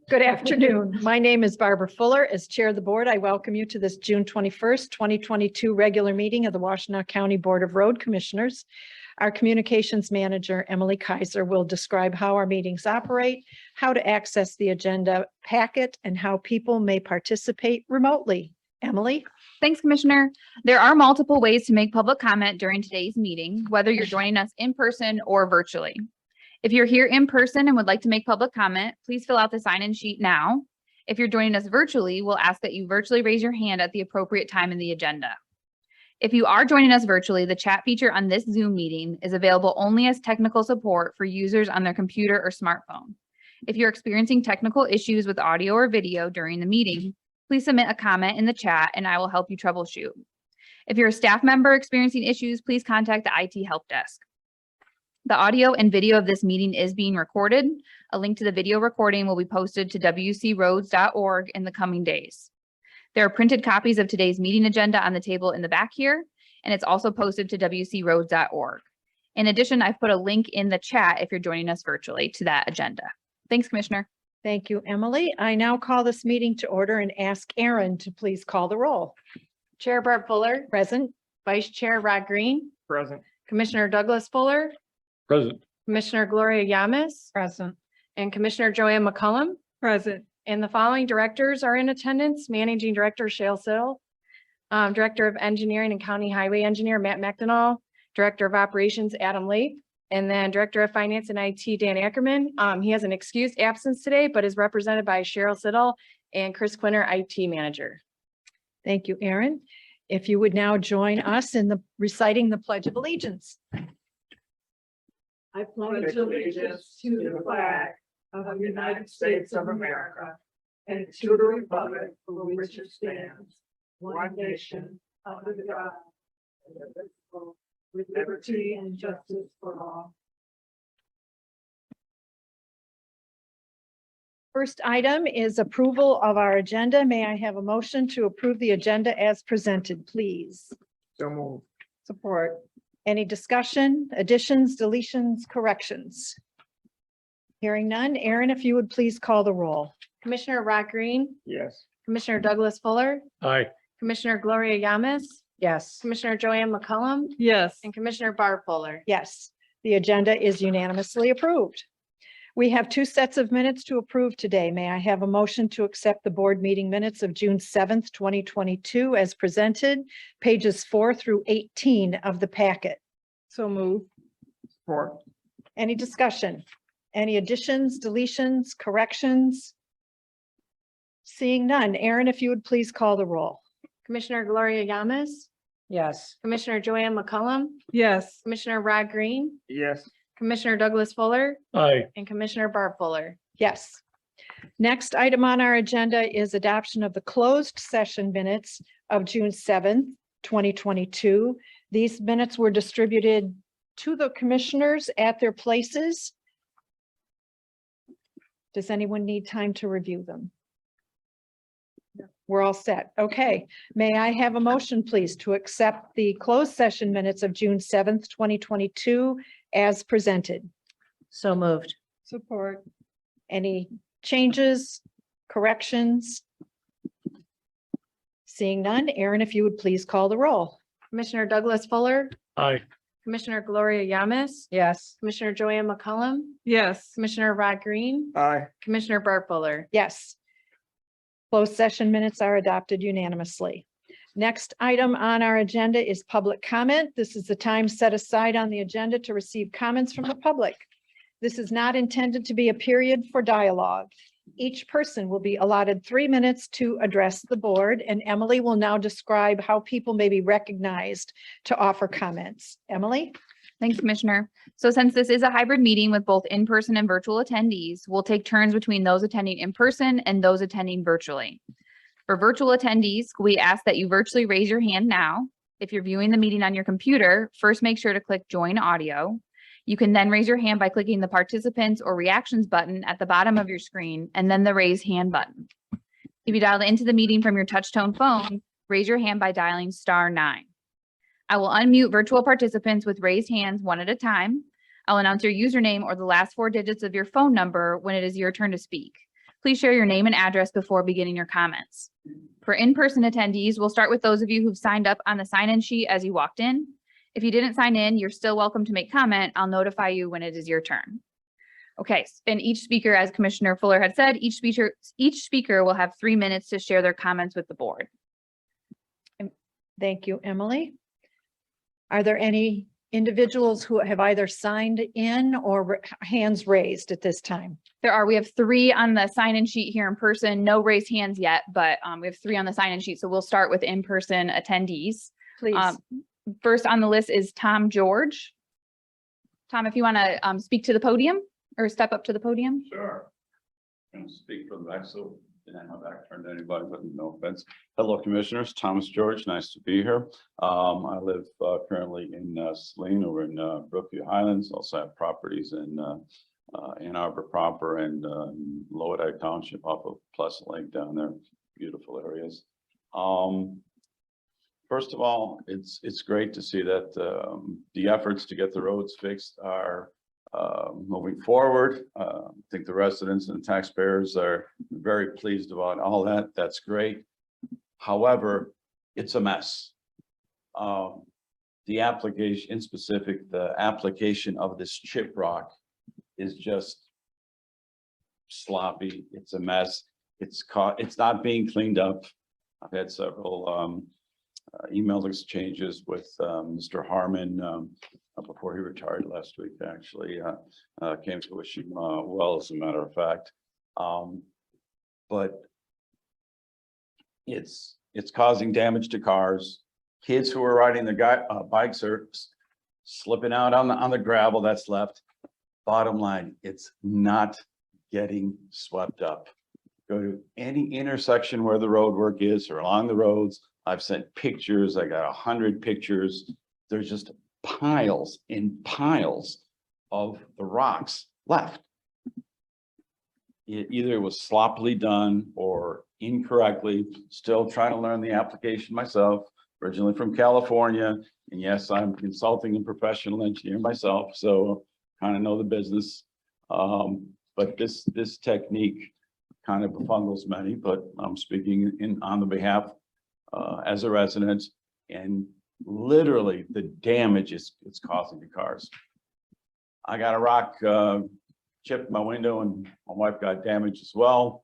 Good afternoon. My name is Barbara Fuller. As Chair of the Board, I welcome you to this June 21st, 2022 regular meeting of the Washtenaw County Board of Road Commissioners. Our Communications Manager, Emily Kaiser, will describe how our meetings operate, how to access the agenda packet, and how people may participate remotely. Emily? Thanks, Commissioner. There are multiple ways to make public comment during today's meeting, whether you're joining us in person or virtually. If you're here in person and would like to make public comment, please fill out the sign-in sheet now. If you're joining us virtually, we'll ask that you virtually raise your hand at the appropriate time in the agenda. If you are joining us virtually, the chat feature on this Zoom meeting is available only as technical support for users on their computer or smartphone. If you're experiencing technical issues with audio or video during the meeting, please submit a comment in the chat and I will help you troubleshoot. If you're a staff member experiencing issues, please contact the IT help desk. The audio and video of this meeting is being recorded. A link to the video recording will be posted to wcroads.org in the coming days. There are printed copies of today's meeting agenda on the table in the back here, and it's also posted to wcroads.org. In addition, I've put a link in the chat if you're joining us virtually to that agenda. Thanks, Commissioner. Thank you, Emily. I now call this meeting to order and ask Aaron to please call the roll. Chair Barb Fuller, Present. Vice Chair Rod Green, Present. Commissioner Douglas Fuller, Present. Commissioner Gloria Yamas, Present. and Commissioner Joanne McCullum. Present. And the following directors are in attendance: Managing Director Shale Sill, Director of Engineering and County Highway Engineer Matt McDonald, Director of Operations Adam Lake, and then Director of Finance and IT Dan Ackerman. He has an excused absence today, but is represented by Cheryl Siddle and Chris Quinter, IT Manager. Thank you, Aaron. If you would now join us in the reciting the Pledge of Allegiance. I pledge allegiance to the flag of the United States of America and to the republic for which it stands, one nation, under God, indivisible, with liberty and justice for all. First item is approval of our agenda. May I have a motion to approve the agenda as presented, please? So moved. Support. Any discussion, additions, deletions, corrections? Hearing none. Aaron, if you would please call the roll. Commissioner Rod Green, Yes. Commissioner Douglas Fuller, Aye. Commissioner Gloria Yamas, Yes. Commissioner Joanne McCullum, Yes. and Commissioner Barb Fuller. Yes, the agenda is unanimously approved. We have two sets of minutes to approve today. May I have a motion to accept the board meeting minutes of June 7th, 2022 as presented, pages 4 through 18 of the packet? So move. Support. Any discussion? Any additions, deletions, corrections? Seeing none. Aaron, if you would please call the roll. Commissioner Gloria Yamas, Yes. Commissioner Joanne McCullum, Yes. Commissioner Rod Green, Yes. Commissioner Douglas Fuller, Aye. and Commissioner Barb Fuller. Yes. Next item on our agenda is adoption of the closed session minutes of June 7th, 2022. These minutes were distributed to the commissioners at their places. Does anyone need time to review them? We're all set. Okay. May I have a motion, please, to accept the closed session minutes of June 7th, 2022 as presented? So moved. Support. Any changes, corrections? Seeing none. Aaron, if you would please call the roll. Commissioner Douglas Fuller, Aye. Commissioner Gloria Yamas, Yes. Commissioner Joanne McCullum, Yes. Commissioner Rod Green, Aye. Commissioner Barb Fuller. Yes. Closed session minutes are adopted unanimously. Next item on our agenda is public comment. This is the time set aside on the agenda to receive comments from the public. This is not intended to be a period for dialogue. Each person will be allotted 3 minutes to address the board, and Emily will now describe how people may be recognized to offer comments. Emily? Thanks, Commissioner. So since this is a hybrid meeting with both in-person and virtual attendees, we'll take turns between those attending in person and those attending virtually. For virtual attendees, we ask that you virtually raise your hand now. If you're viewing the meeting on your computer, first make sure to click Join Audio. You can then raise your hand by clicking the Participants or Reactions button at the bottom of your screen and then the Raise Hand button. If you dialed into the meeting from your touch-tone phone, raise your hand by dialing *9. I will unmute virtual participants with raised hands one at a time. I'll announce your username or the last 4 digits of your phone number when it is your turn to speak. Please share your name and address before beginning your comments. For in-person attendees, we'll start with those of you who've signed up on the sign-in sheet as you walked in. If you didn't sign in, you're still welcome to make comment. I'll notify you when it is your turn. Okay, and each speaker, as Commissioner Fuller had said, each speaker will have 3 minutes to share their comments with the board. Thank you, Emily. Are there any individuals who have either signed in or hands raised at this time? We have 3 on the sign-in sheet here in person, no raised hands yet, but we have 3 on the sign-in sheet. So we'll start with in-person attendees. Please. First on the list is Tom George. Tom, if you want to speak to the podium or step up to the podium. Sure. I'm going to speak from the back, so didn't have my back turned to anybody, but no offense. Hello, Commissioners. Thomas George, nice to be here. I live currently in Saline over in Brookview Highlands. Also have properties in Ann Arbor proper and Lodi Township off of Pleasant Lake down there. Beautiful areas. First of all, it's great to see that the efforts to get the roads fixed are moving forward. I think the residents and taxpayers are very pleased about all that. That's great. However, it's a mess. The application, in specific, the application of this chip rock is just sloppy. It's a mess. It's not being cleaned up. I've had several email exchanges with Mr. Harmon before he retired last week, actually. Came to wish him well, as a matter of fact. But it's causing damage to cars. Kids who are riding the bikes are slipping out on the gravel that's left. Bottom line, it's not getting swept up. Go to any intersection where the road work is or along the roads. I've sent pictures. I got 100 pictures. There's just piles and piles of the rocks left. It either was sloppily done or incorrectly. Still trying to learn the application myself, originally from California. And yes, I'm consulting and professional engineer myself, so kind of know the business. But this technique kind of befungles many, but I'm speaking on the behalf as a resident, and literally the damage it's causing to cars. I got a rock chipped my window and my wife got damaged as well.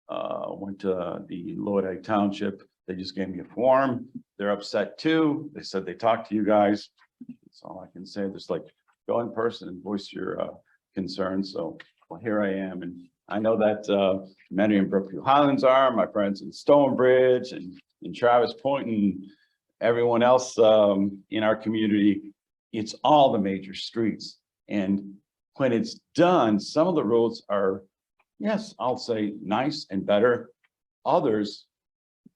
Went to the Lodi Township. They just gave me a form. They're upset too. They said they talked to you guys. That's all I can say. Just like go in person and voice your concerns. So well, here I am, and I know that many in Brookview Highlands are my friends in Stonebridge and in Travis Point and everyone else in our community. It's all the major streets, and when it's done, some of the roads are, yes, I'll say nice and better. Others,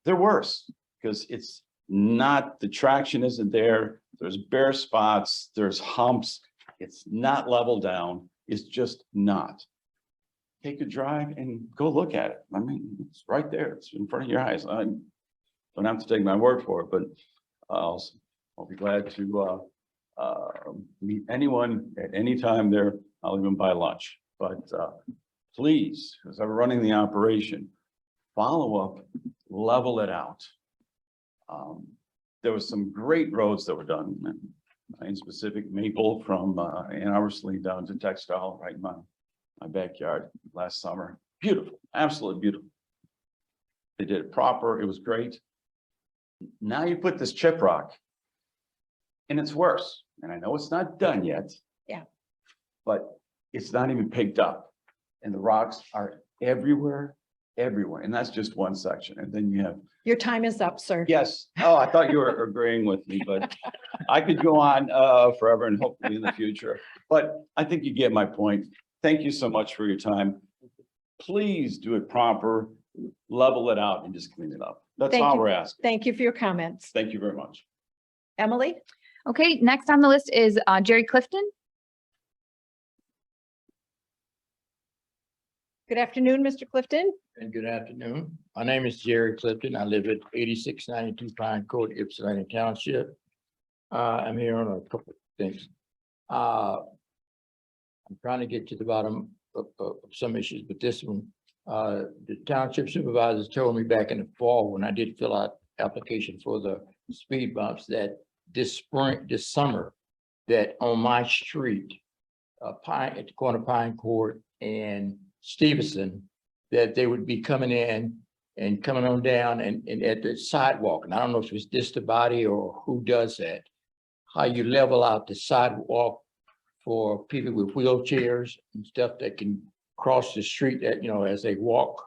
they're worse because it's not, the traction isn't there. There's bare spots, there's humps. It's not leveled down. It's just not. Take a drive and go look at it. I mean, it's right there. It's in front of your eyes. I don't have to take my word for it, but I'll be glad to meet anyone at any time there. I'll even buy lunch. But please, as I'm running the operation, follow up, level it out. There was some great roads that were done, in specific Maple from Ann Arbor down to Textile, right in my backyard last summer. Beautiful, absolutely beautiful. They did it proper. It was great. Now you put this chip rock and it's worse. And I know it's not done yet. Yeah. But it's not even picked up. And the rocks are everywhere. And that's just one section. And then you have. Your time is up, sir. Yes. Oh, I thought you were agreeing with me, but I could go on forever and hopefully in the future. But I think you get my point. Thank you so much for your time. Please do it proper, level it out and just clean it up. That's Thank all you. we're asking. Thank you for your comments. Thank you very much. Emily? Okay, next on the list is Jerry Clifton. Good afternoon, Mr. Clifton. And good afternoon. My name is Jerry Clifton. I live at 8692 Pine Court, Ypsilanti Township. I'm here on a couple of things. I'm trying to get to the bottom of some issues, but this one The township supervisors told me back in the fall, when I did fill out application for the speed bumps, that this summer, that on my street, Pine, at the corner of Pine Court and Stevenson, that they would be coming in and coming on down and at the sidewalk. And I don't know if it's this the body or who does that. How you level out the sidewalk for people with wheelchairs and stuff that can cross the street that, as they walk.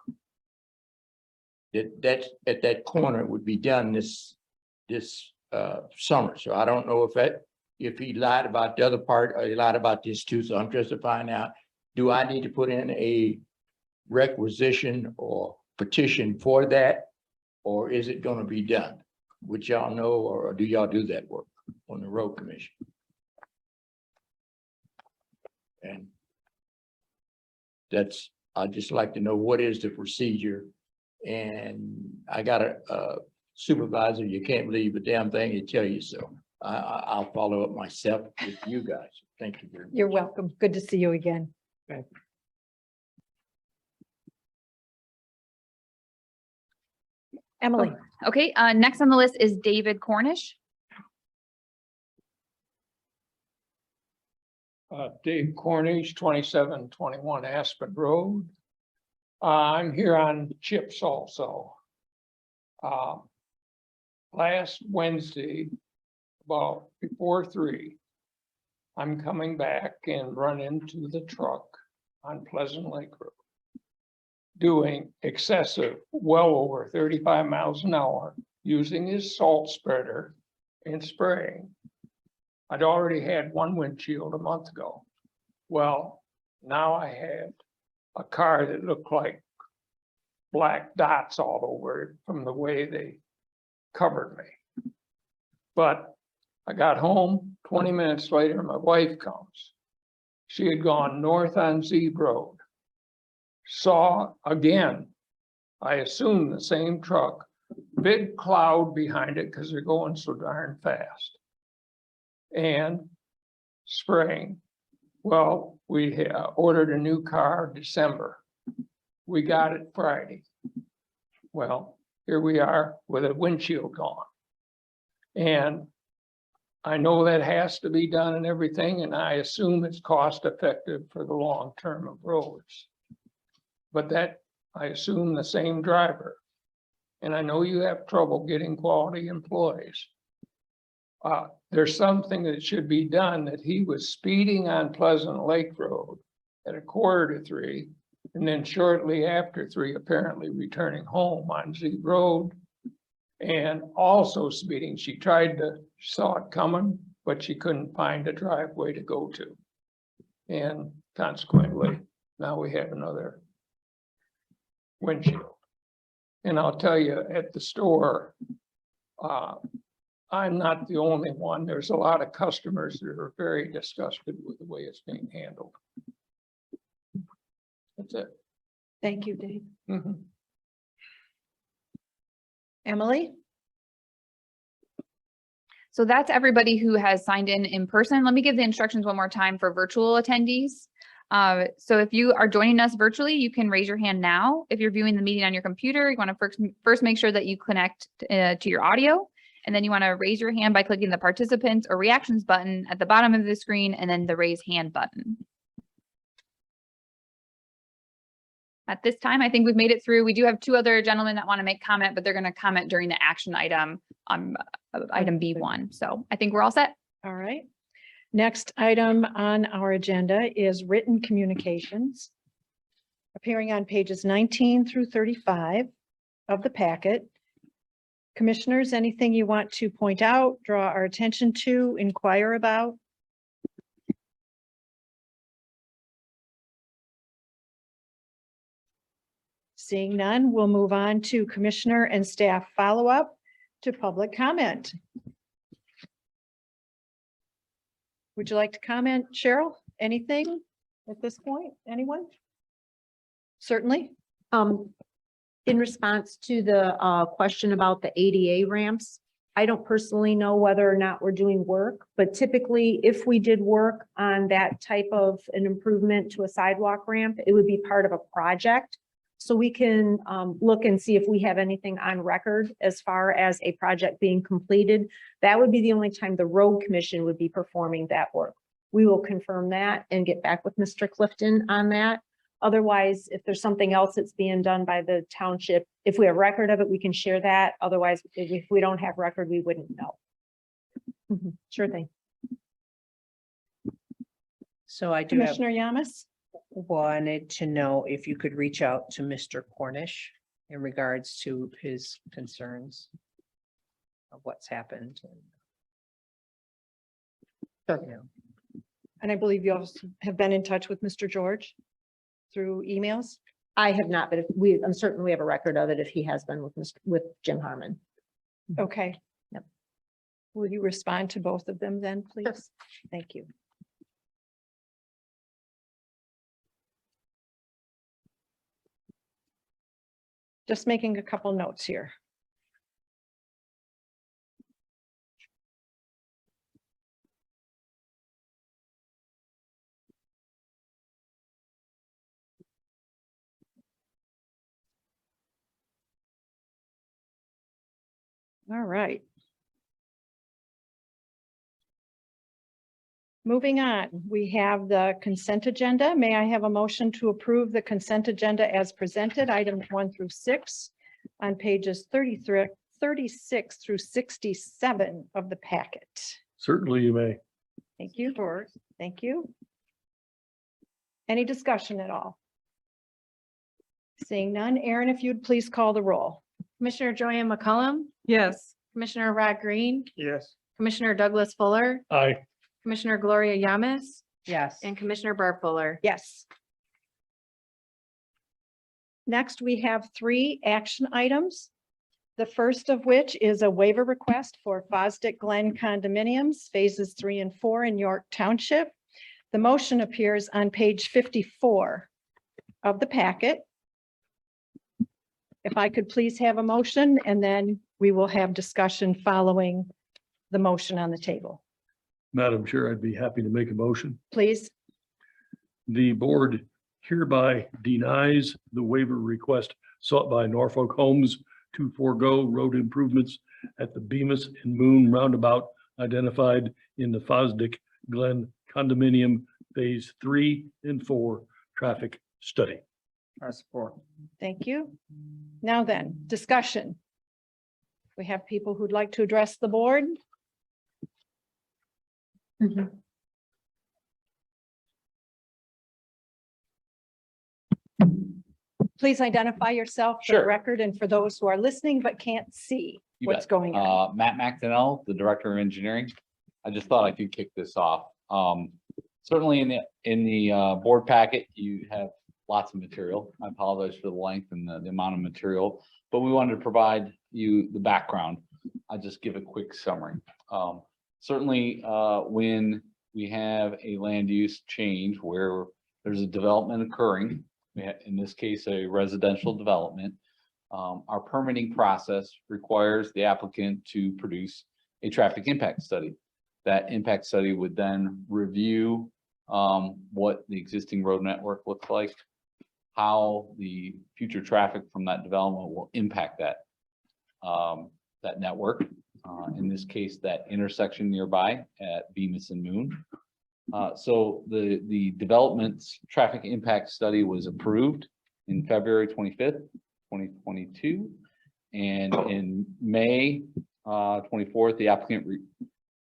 That's at that corner would be done this summer. So I don't know if he lied about the other part or he lied about this too. So I'm just to find out, do I need to put in a requisition or petition for that? Or is it going to be done? Would y'all know, or do y'all do that work on the road commission? And I'd just like to know what is the procedure. And I got a supervisor, you can't believe a damn thing he tell you, so I'll follow up myself with you guys. Thank you very much. You're welcome. Good to see you again. Okay. Emily, Okay, next on the list is David Cornish. Dave Cornish, 2721 Aspen Road. I'm here on CHIPS also. Last Wednesday, about before 3, I'm coming back and run into the truck on Pleasant Lake Road, doing excessive, well over 35 miles an hour, using his salt spreader and spraying. I'd already had one windshield a month ago. Well, now I had a car that looked like black dots all over it from the way they covered me. But I got home, 20 minutes later, my wife comes. She had gone north on Zeeb Road. Saw again, I assume the same truck, big cloud behind it because they're going so darn fast. And spraying. Well, we ordered a new car December. We got it Friday. Well, here we are with a windshield gone. And I know that has to be done and everything, and I assume it's cost effective for the long term of roads. But that, I assume the same driver. And I know you have trouble getting quality employees. There's something that should be done, that he was speeding on Pleasant Lake Road at 2:45, and then shortly after 3, apparently returning home on Zeeb Road. And also speeding. She saw it coming, but she couldn't find a driveway to go to. And consequently, now we have another windshield. And I'll tell you, at the store, I'm not the only one. There's a lot of customers that are very disgusted with the way it's being handled. That's it. thank you, Dave. Mhm. Emily, So that's everybody who has signed in person. Let me give the instructions one more time for virtual attendees. So if you are joining us virtually, you can raise your hand now. If you're viewing the meeting on your computer, you want to first make sure that you connect to your audio. And then you want to raise your hand by clicking the participants or reactions button at the bottom of the screen, and then the raise hand button. At this time, I think we've made it through. We do have 2 other gentlemen that want to make comment, but they're going to comment during the action item on item B1. So I think we're all set. all right. Next item on our agenda is written communications. Appearing on pages 19 through 35 of the packet. Commissioners, anything you want to point out, draw our attention to, inquire about? Seeing none, we'll move on to commissioner and staff follow-up to public comment. Would you like to comment, Cheryl? Anything at this point? Anyone? Certainly. In response to the question about the ADA ramps, I don't personally know whether or not we're doing work, but typically if we did work on that type of an improvement to a sidewalk ramp, it would be part of a project So we can look and see if we have anything on record as far as a project being completed. That would be the only time the road commission would be performing that work. We will confirm that and get back with Mr. Clifton on that. Otherwise, if there's something else that's being done by the township, if we have record of it, we can share that. Otherwise, if we don't have record, we wouldn't know. Sure thing. So I do have Commissioner Yamas? wanted to know if you could reach out to Mr. Cornish in regards to his concerns of what's happened. You know, And I believe you also have been in touch with Mr. George through emails. I have not, but if I'm certain we have a record of it if he has been with Jim Harmon. Okay. Yep. Will you respond to both of them then, please? Thank you. Just making a couple notes here. All right. Moving on, we have the consent agenda. May I have a motion to approve the consent agenda as presented, items 1 through 6 on pages 33, 36 through 67 of the packet? Certainly you may. Thank you, George. Thank you. Any discussion at all? Seeing none, Aaron, if you'd please call the roll. Commissioner Joanne McCullum, Yes. Commissioner Rod Green, Yes. Commissioner Douglas Fuller, Aye. Commissioner Gloria Yamas, Yes. and Commissioner Barb Fuller. Yes. Next, we have 3 action items. The first of which is a waiver request for Fosdick Glen condominiums, phases 3 and 4 in York Township. The motion appears on page 54 of the packet. If I could please have a motion, and then we will have discussion following the motion on the table. Madam Chair, I'd be happy to make a motion. Please. The board hereby denies the waiver request sought by Norfolk Homes to forego road improvements at the Bemis and Moon roundabout identified in the Fosdick Glen condominium phase 3 and 4 traffic study. I support. Thank you. Now then, discussion. We have people who'd like to address the board. Please identify yourself for the Sure. record and for those who are listening but can't see You what's bet. going on. Matt McDonnell, the Director of Engineering. I just thought I could kick this off. Certainly in the board packet, you have lots of material. I apologize for the length and the amount of material, but we wanted to provide you the background. I'll just give a quick summary. Certainly, when we have a land use change where there's a development occurring, in this case, a residential development, our permitting process requires the applicant to produce a traffic impact study. That impact study would then review what the existing road network looks like, how the future traffic from that development will impact that that network. In this case, that intersection nearby at Bemis and Moon. So the development's traffic impact study was approved in February 25th, 2022. And in May 24th, the applicant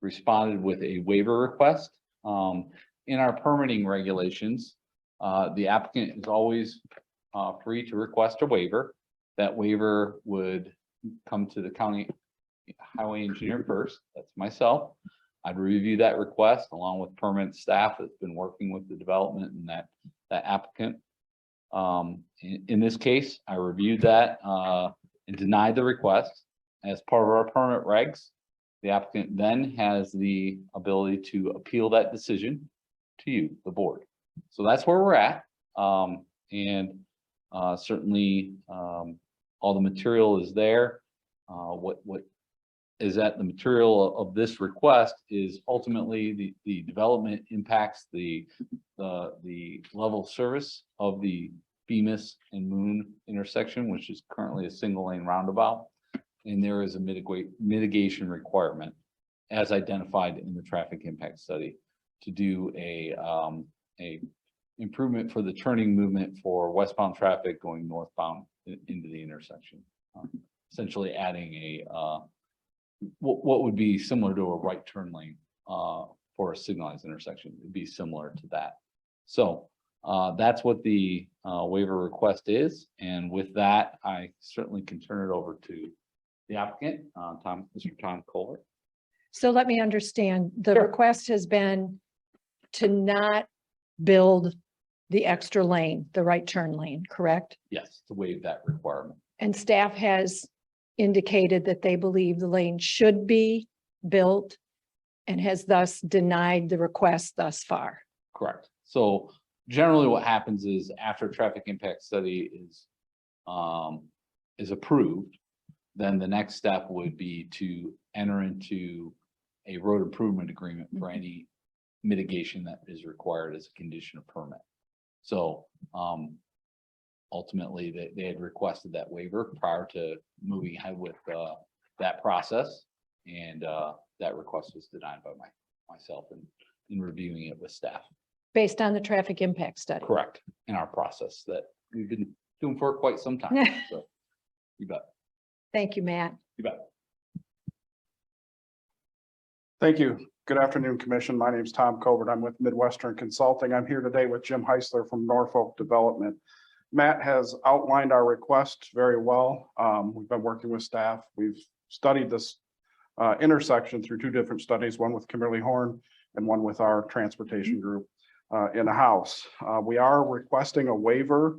responded with a waiver request. In our permitting regulations, the applicant is always free to request a waiver. That waiver would come to the county highway engineer first. That's myself. I'd review that request along with permanent staff that's been working with the development and that applicant. In this case, I reviewed that and denied the request. As part of our permit regs, the applicant then has the ability to appeal that decision to you, the board. So that's where we're at. Certainly all the material is there. What is that the material of this request is ultimately the development impacts the level of service of the Bemis and Moon intersection, which is currently a single lane roundabout. And there is a mitigation requirement as identified in the traffic impact study to do a improvement for the turning movement for westbound traffic going northbound into the intersection. Essentially adding what would be similar to a right turn lane for a signalized intersection. It'd be similar to that. So that's what the waiver request is. And with that, I certainly can turn it over to the applicant, Mr. Tom Colbert. So let me understand, the request has been to not build the extra lane, the right turn lane, correct? Yes, to waive that requirement. And staff has indicated that they believe the lane should be built and has thus denied the request thus far. Correct. So generally what happens is after a traffic impact study is approved, then the next step would be to enter into a road improvement agreement for any mitigation that is required as a condition of permit. So ultimately they had requested that waiver prior to moving ahead with that process. And that request was denied by myself in reviewing it with staff. Based on the traffic impact study. Correct. In our process that we've been doing for quite some time. So you bet. Thank you, Matt. You bet. Thank you. Good afternoon, Commission. My name is Tom Colbert. I'm with Midwestern Consulting. I'm here today with Jim Heisler from Norfolk Development. Matt has outlined our request very well. We've been working with staff. We've studied this intersection through two different studies, one with Kimberly Horn and one with our transportation group in a house. We are requesting a waiver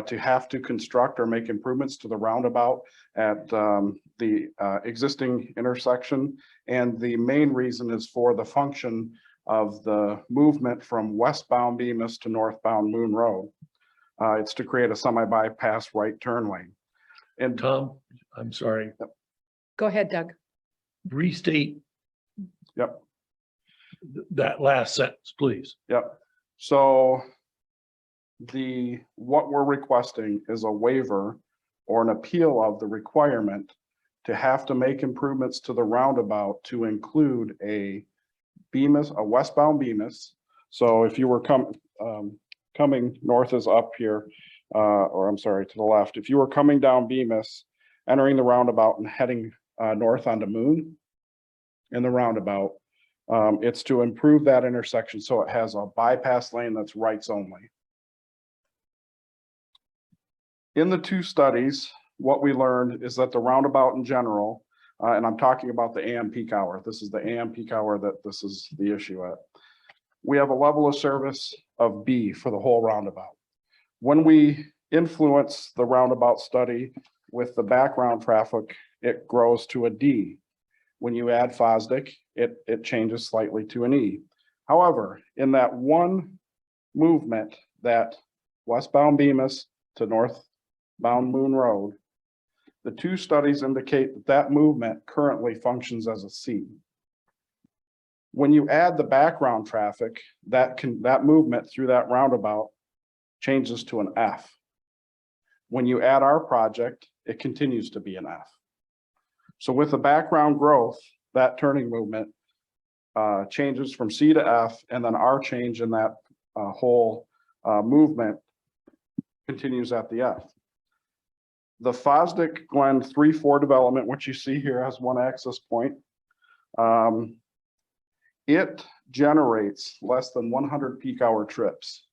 to have to construct or make improvements to the roundabout at the existing intersection. And the main reason is for the function of the movement from westbound Bemis to northbound Moon Road. It's to create a semi-bypass right turn lane. And Tom, I'm sorry, Go ahead, Doug. restate Yep. that last sentence, please. Yep. So what we're requesting is a waiver or an appeal of the requirement to have to make improvements to the roundabout to include a westbound Bemis. So if you were coming north is up here, or I'm sorry, to the left. If you were coming down Bemis, entering the roundabout and heading north onto Moon in the roundabout, it's to improve that intersection so it has a bypass lane that's rights only. In the two studies, what we learned is that the roundabout in general, and I'm talking about the AM peak hour. This is the AM peak hour that this is the issue at. We have a level of service of B for the whole roundabout. When we influence the roundabout study with the background traffic, it grows to a D. When you add Fosdick, it changes slightly to an E. However, in that one movement, that westbound Bemis to northbound Moon Road, the two studies indicate that that movement currently functions as a C. When you add the background traffic, that movement through that roundabout changes to an F. When you add our project, it continues to be an F. So with the background growth, that turning movement changes from C to F, and then our change in that whole movement continues at the F. The Fosdick Glen 3-4 development, which you see here has one access point, it generates less than 100 peak hour trips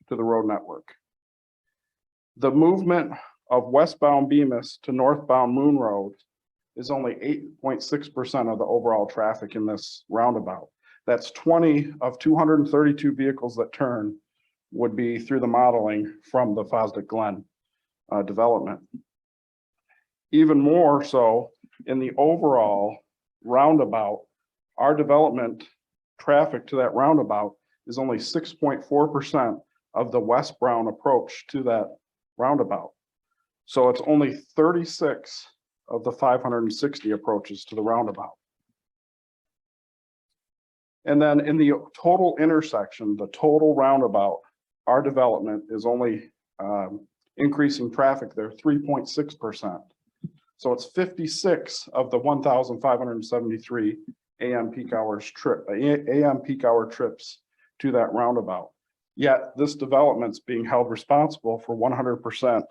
to the road network. The movement of westbound Bemis to northbound Moon Road is only 8.6% of the overall traffic in this roundabout. That's 20 of 232 vehicles that turn would be through the modeling from the Fosdick Glen development. Even more so in the overall roundabout, our development traffic to that roundabout is only 6.4% of the westbound approach to that roundabout. So it's only 36 of the 560 approaches to the roundabout. And then in the total intersection, the total roundabout, our development is only increasing traffic there 3.6%. So it's 56 of the 1,573 AM peak hours AM peak hour trips to that roundabout. Yet this development's being held responsible for 100%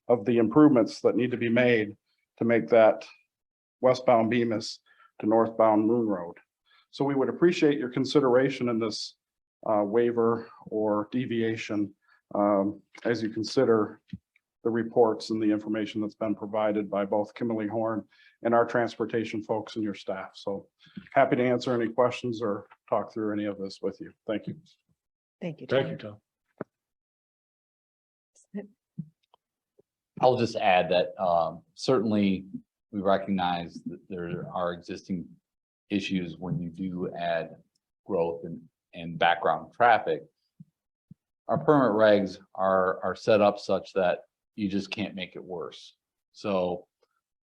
of the improvements that need to be made to make that westbound Bemis to northbound Moon Road. So we would appreciate your consideration in this waiver or deviation as you consider the reports and the information that's been provided by both Kimberly Horn and our transportation folks and your staff. So happy to answer any questions or talk through any of this with you. Thank you. Thank you. Thank Tom. you, Tom. I'll just add that certainly we recognize that there are existing issues when you do add growth and background traffic. Our permit regs are set up such that you just can't make it worse. So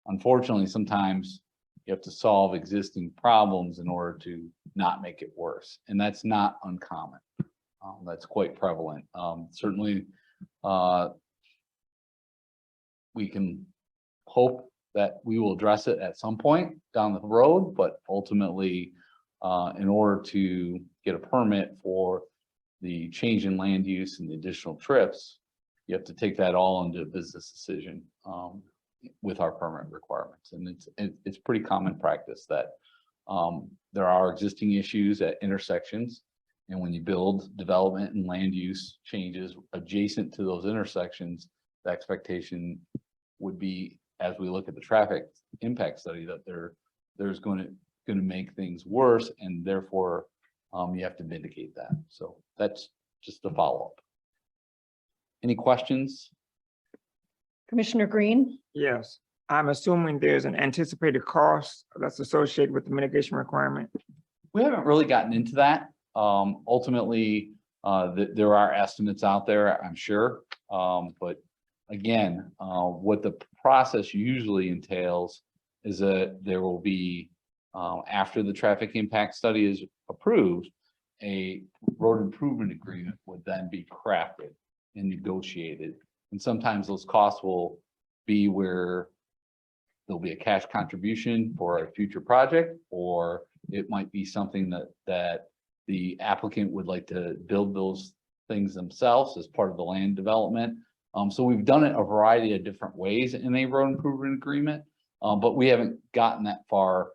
unfortunately, sometimes you have to solve existing problems in order to not make it worse. And that's not uncommon. That's quite prevalent. Certainly, we can hope that we will address it at some point down the road, but ultimately, in order to get a permit for the change in land use and the additional trips, you have to take that all into a business decision with our permit requirements. And it's pretty common practice that there are existing issues at intersections. And when you build development and land use changes adjacent to those intersections, the expectation would be, as we look at the traffic impact study, that there's going to make things worse, and therefore you have to mitigate that. So that's just a follow-up. Any questions? Commissioner Green? Yes, I'm assuming there's an anticipated cost that's associated with the mitigation requirement. We haven't really gotten into that. Ultimately, there are estimates out there, I'm sure. But again, what the process usually entails is that there will be, after the traffic impact study is approved, a road improvement agreement would then be crafted and negotiated. And sometimes those costs will be where there'll be a cash contribution for a future project, or it might be something that the applicant would like to build those things themselves as part of the land development. So we've done it a variety of different ways in a road improvement agreement, but we haven't gotten that far.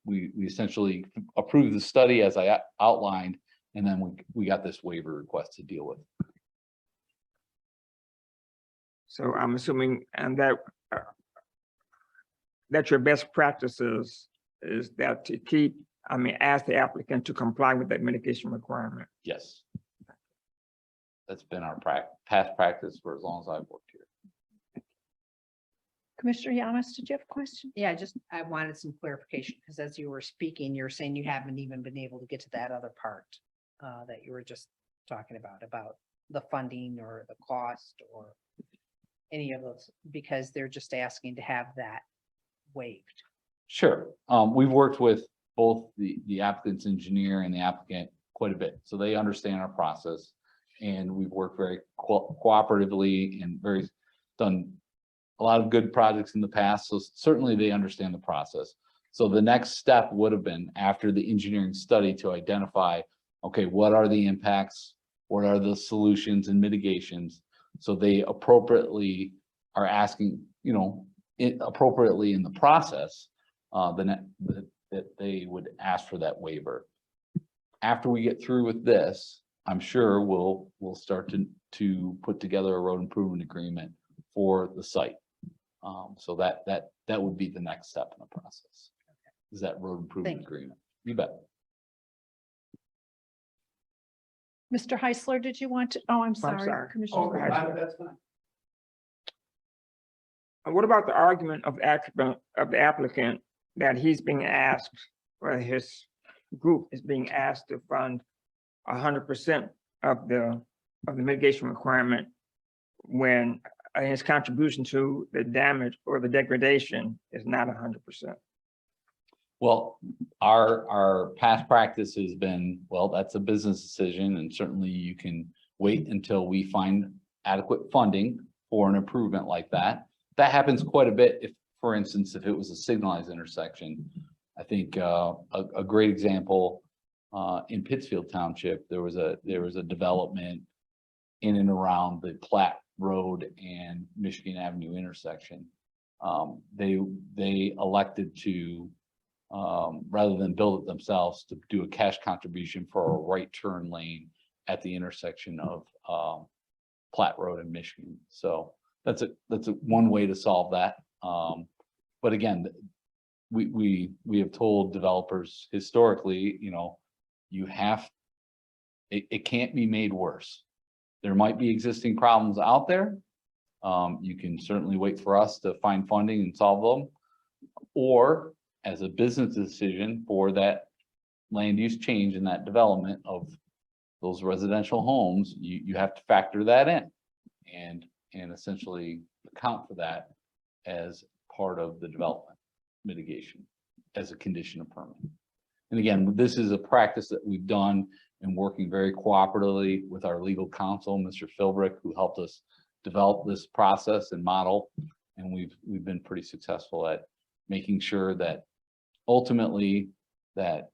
We essentially approved the study as I outlined, and then we got this waiver request to deal with. So I'm assuming, and that your best practices is that to keep, ask the applicant to comply with that mitigation requirement. Yes. That's been our past practice for as long as I've worked here. Commissioner Yamas, did you have a question? Yeah, I wanted some clarification, because as you were speaking, you're saying you haven't even been able to get to that other part that you were just talking about the funding or the cost or any of those, because they're just asking to have that waived. Sure. We've worked with both the applicant's engineer and the applicant quite a bit, so they understand our process, and we've worked very cooperatively and done a lot of good projects in the past. So certainly they understand the process. So the next step would have been, after the engineering study, to identify, okay, what are the impacts? What are the solutions and mitigations? So they appropriately are asking, appropriately in the process, that they would ask for that waiver. After we get through with this, I'm sure we'll start to put together a road improvement agreement for the site. So that would be the next step in the process. Is that road improvement agreement? You bet. Mr. Heisler, did you want to? Oh, I'm sorry. sorry. Commissioner Green. That's fine. What about the argument of the applicant that he's being asked, or his group is being asked to fund 100% of the mitigation requirement when his contribution to the damage or the degradation is not 100%? Well, our past practice has been, well, that's a business decision, and certainly you can wait until we find adequate funding for an improvement like that. That happens quite a bit if, for instance, if it was a signalized intersection. I think a great example in Pittsfield Township, there was a development in and around the Platte Road and Michigan Avenue intersection. They elected to, rather than build it themselves, to do a cash contribution for a right turn lane at the intersection of Platte Road and Michigan. So that's one way to solve that. But again, we have told developers historically, you know, it can't be made worse. There might be existing problems out there. You can certainly wait for us to find funding and solve them. Or as a business decision for that land use change in that development of those residential homes, you have to factor that in and essentially account for that as part of the development mitigation as a condition of permit. And again, this is a practice that we've done and working very cooperatively with our legal counsel, Mr. Philbrick, who helped us develop this process and model. And we've been pretty successful at making sure that ultimately that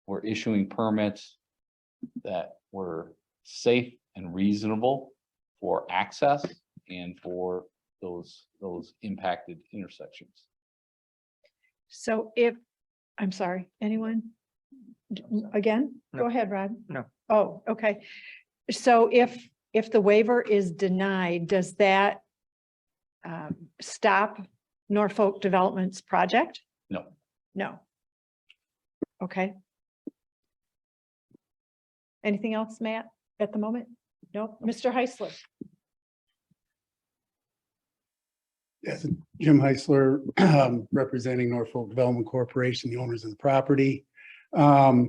we're issuing permits that were safe and reasonable for access and for those impacted intersections. So I'm sorry, anyone? Again, go ahead, Rod. No. Oh, okay. So if the waiver is denied, does that stop Norfolk Development's project? No. No. Okay. Anything else, Matt, at the moment? No, Mr. Heisler. Yes, Jim Heisler, representing Norfolk Development Corporation, the owners of the property. I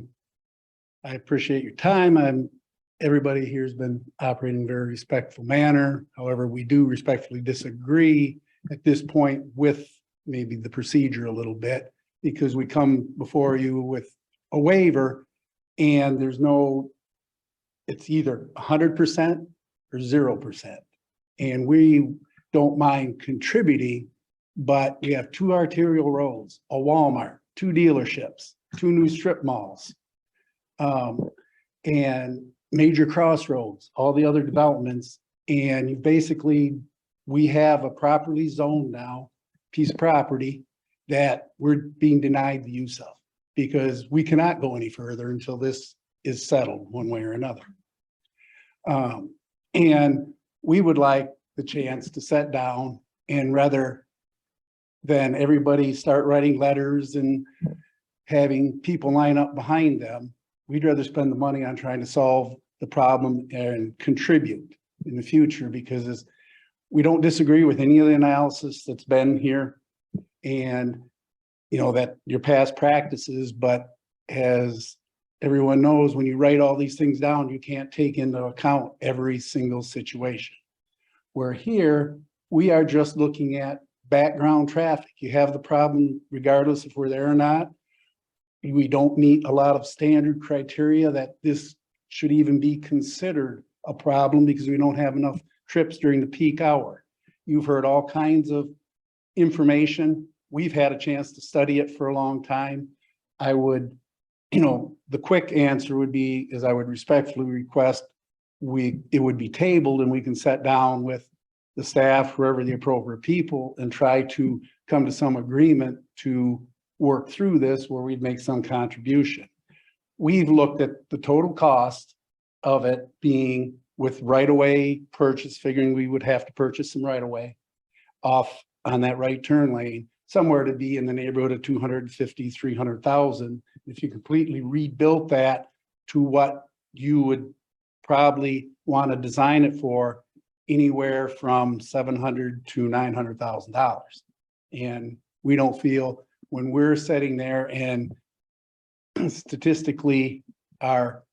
appreciate your time. Everybody here has been operating in a very respectful manner. However, we do respectfully disagree at this point with maybe the procedure a little bit, because we come before you with a waiver and it's either 100% or 0%. And we don't mind contributing, but we have 2 arterial roads, a Walmart, 2 dealerships, 2 new strip malls, and major crossroads, all the other developments. And we have a properly zoned now piece of property that we're being denied the use of, because we cannot go any further until this is settled one way or another. And we would like the chance to sit down, and rather than everybody start writing letters and having people line up behind them, we'd rather spend the money on trying to solve the problem and contribute in the future, because we don't disagree with any of the analysis that's been here and, you know, that your past practices, but as everyone knows, when you write all these things down, you can't take into account every single situation. Where here, we are just looking at background traffic. You have the problem regardless if we're there or not. We don't meet a lot of standard criteria that this should even be considered a problem, because we don't have enough trips during the peak hour. You've heard all kinds of information. We've had a chance to study it for a long time. I would, the quick answer would be, is I would respectfully request it would be tabled and we can sit down with the staff, whoever the appropriate people, and try to come to some agreement to work through this where we'd make some contribution. We've looked at the total cost of it being with right-of-way purchase, figuring we would have to purchase some right-of-way off on that right turn lane, somewhere to be in the neighborhood of 250, 300,000. If you completely rebuilt that to what you would probably want to design it for, anywhere from $700,000 to $900,000. And we don't feel, when we're sitting there and statistically are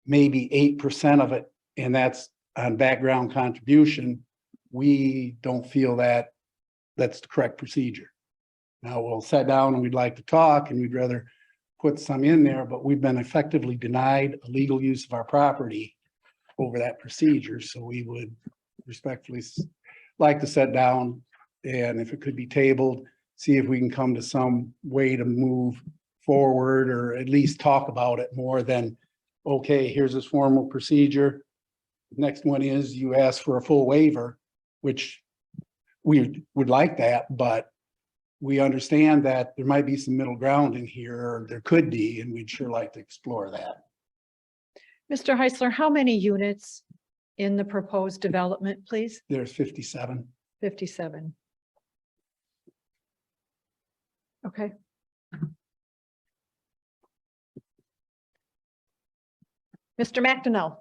maybe 8% of it, and that's on background contribution, we don't feel that that's the correct procedure. Now we'll sit down and we'd like to talk, and we'd rather put some in there, but we've been effectively denied a legal use of our property over that procedure. So we would respectfully like to sit down and if it could be tabled, see if we can come to some way to move forward or at least talk about it more than, okay, here's this formal procedure. Next one is you ask for a full waiver, which we would like that, but we understand that there might be some middle ground in here, or there could be, and we'd sure like to explore that. Mr. Heisler, how many units in the proposed development, please? There's 57. 57. Okay. Mr. McDonnell,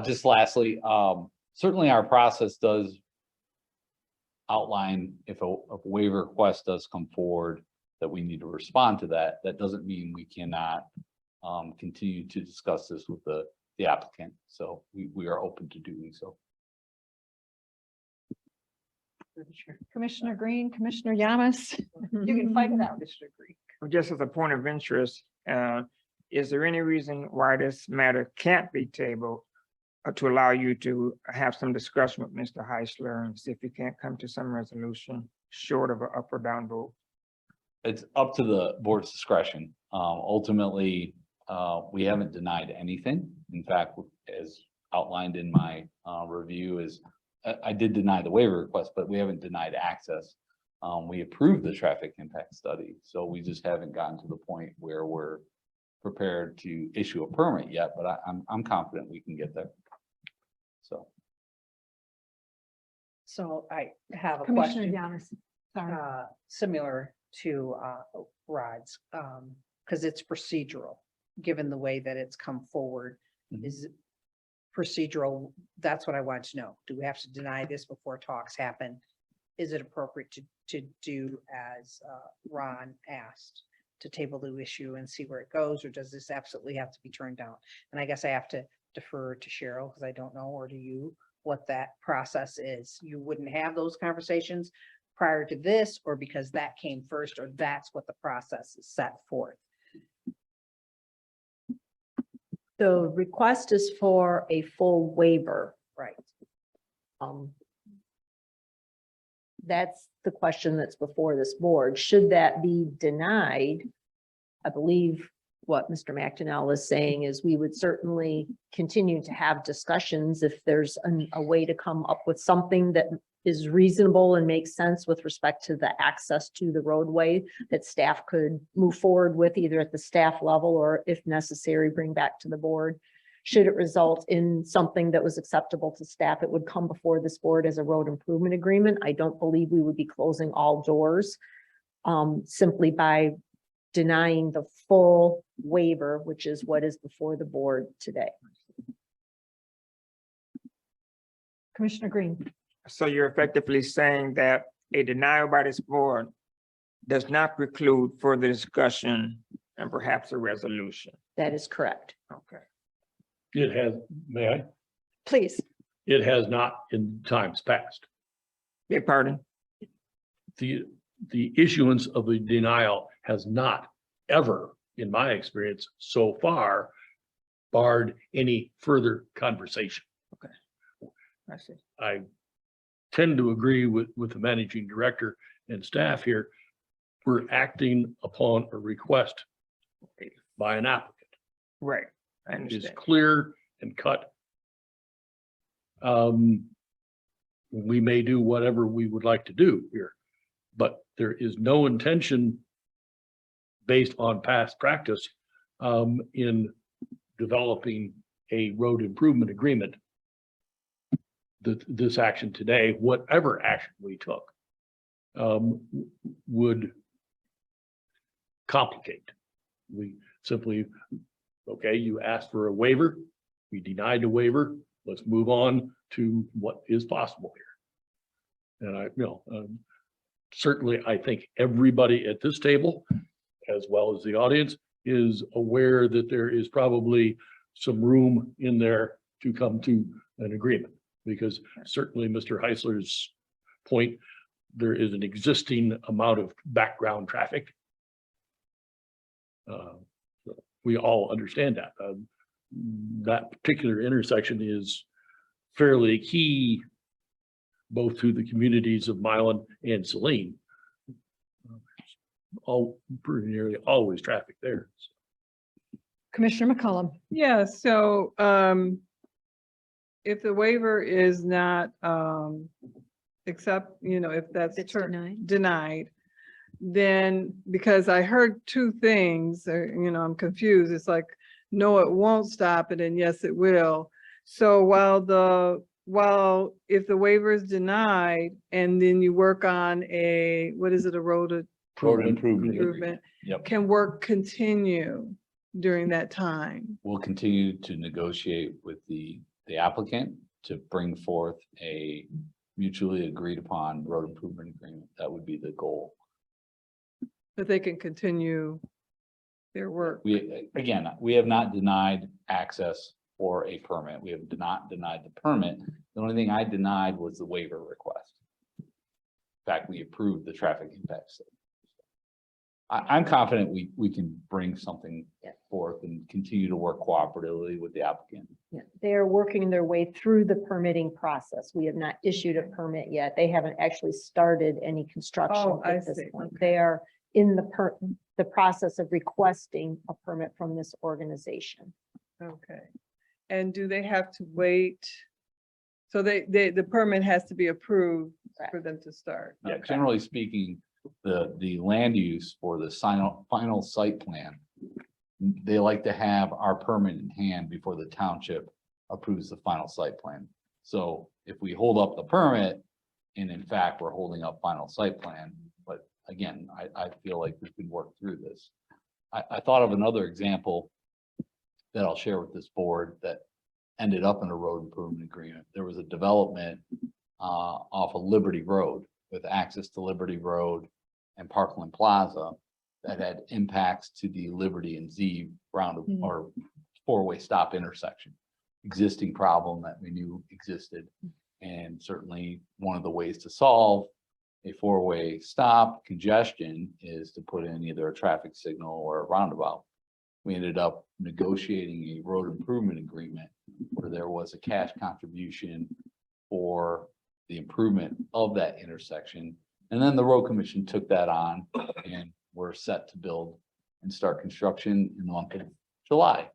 Just lastly, certainly our process does outline if a waiver request does come forward, that we need to respond to that. That doesn't mean we cannot continue to discuss this with the applicant. So we are open to doing so. Commissioner Green, Commissioner Yamas, you can fight it out. Commissioner Green. Just as a point of interest, is there any reason why this matter can't be tabled to allow you to have some discussion with Mr. Heisler and see if you can't come to some resolution short of an up or down vote? It's up to the board's discretion. Ultimately, we haven't denied anything. In fact, as outlined in my review is, I did deny the waiver request, but we haven't denied access. We approved the traffic impact study, so we just haven't gotten to the point where we're prepared to issue a permit yet, but I'm confident we can get there. So I have a Commissioner question, Yamas, sorry. similar to Rod's, because it's procedural, given the way that it's come forward. Mhm. Is it procedural? That's what I want to know. Do we have to deny this before talks happen? Is it appropriate to do as Ron asked, to table the issue and see where it goes, or does this absolutely have to be turned down? And I guess I have to defer to Cheryl because I don't know, or to you, what that process is. You wouldn't have those conversations prior to this, or because that came first, or that's what the process is set forth. The request is for a full waiver. Right. That's the question that's before this board. Should that be denied? I believe what Mr. McDonnell is saying is we would certainly continue to have discussions if there's a way to come up with something that is reasonable and makes sense with respect to the access to the roadway that staff could move forward with either at the staff level or if necessary, bring back to the board. Should it result in something that was acceptable to staff, it would come before this board as a road improvement agreement. I don't believe we would be closing all doors simply by denying the full waiver, which is what is before the board today. Commissioner Green, So you're effectively saying that a denial by this board does not preclude further discussion and perhaps a resolution. That is correct. Okay. It has, may I? please. It has not in times past. Beg pardon? The issuance of the denial has not ever, in my experience so far, barred any further conversation. I see. I tend to agree with the managing director and staff here. We're acting upon a request by an applicant. Right, I It is understand. clear and cut. We may do whatever we would like to do here, but there is no intention based on past practice in developing a road improvement agreement. This action today, whatever action we took, would complicate. We simply, okay, you asked for a waiver, we denied the waiver, let's move on to what is possible here. And certainly I think everybody at this table, as well as the audience, is aware that there is probably some room in there to come to an agreement. Because certainly Mr. Heisler's point, there is an existing amount of background traffic. We all understand that. That particular intersection is fairly key both to the communities of Milan and Saline. All, pretty nearly always traffic there. Commissioner McCollum. Yeah, so if the waiver is not accept, if that's It's denied. denied, then because I heard two things, I'm confused. It's like, no, it won't stop it, and yes, it will. So while if the waiver is denied and then you work on a, what is it, a road improvement, Yep. can work continue during that time? We'll continue to negotiate with the applicant to bring forth a mutually agreed upon road improvement agreement. That would be the goal. That they can continue their work. We have not denied access for a permit. We have not denied the permit. The only thing I denied was the waiver request. In fact, we approved the traffic impact study. I'm confident we can bring something forth and continue to work cooperatively with the applicant. Yeah, they are working their way through the permitting process. We have not issued a permit yet. They haven't actually started any construction Oh, I at this see. point. They are in the process of requesting a permit from this organization. Okay. And do they have to wait? So the permit has to be approved for them to start? Yeah, Okay. generally speaking, the land use for the final site plan, they like to have our permit in hand before the township approves the final site plan. So if we hold up the permit, and in fact, we're holding up final site plan, but again, I feel like we can work through this. I thought of another example that I'll share with this board that ended up in a road improvement agreement. There was a development off of Liberty Road with access to Liberty Road and Parkland Plaza that had impacts to the Liberty and Z round or four-way stop intersection. Existing problem that we knew existed. And certainly one of the ways to solve a four-way stop congestion is to put in either a traffic signal or a roundabout. We ended up negotiating a road improvement agreement where there was a cash contribution for the improvement of that intersection. And then the road commission took that on and we're set to build and start construction in the month of July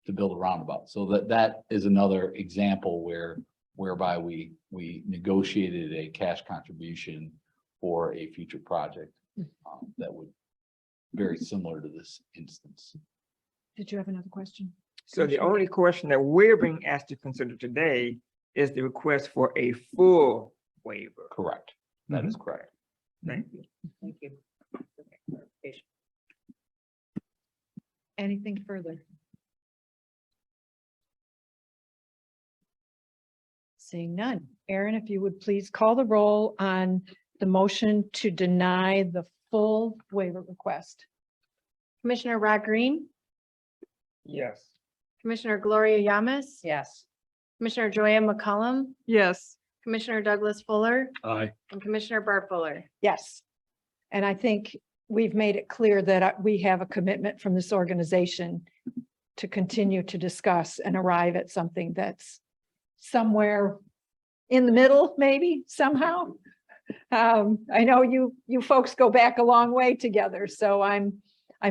to build a roundabout. So that is another example whereby we negotiated a cash contribution for a future project that would very similar to this instance. Did you have another question? So the only question that we're being asked to consider today is the request for a full waiver. Correct. That is correct. Thank you. Thank you. Okay, clarification. Anything further? Seeing none. Aaron, if you would please call the roll on the motion to deny the full waiver request. Commissioner Rod Green, Yes. Commissioner Gloria Yamas, Yes. Commissioner Joanne McCollum, Yes. Commissioner Douglas Fuller, Aye. and Commissioner Barb Fuller. Yes. And I think we've made it clear that we have a commitment from this organization to continue to discuss and arrive at something that's somewhere in the middle, maybe somehow. I know you folks go back a long way together, so I'm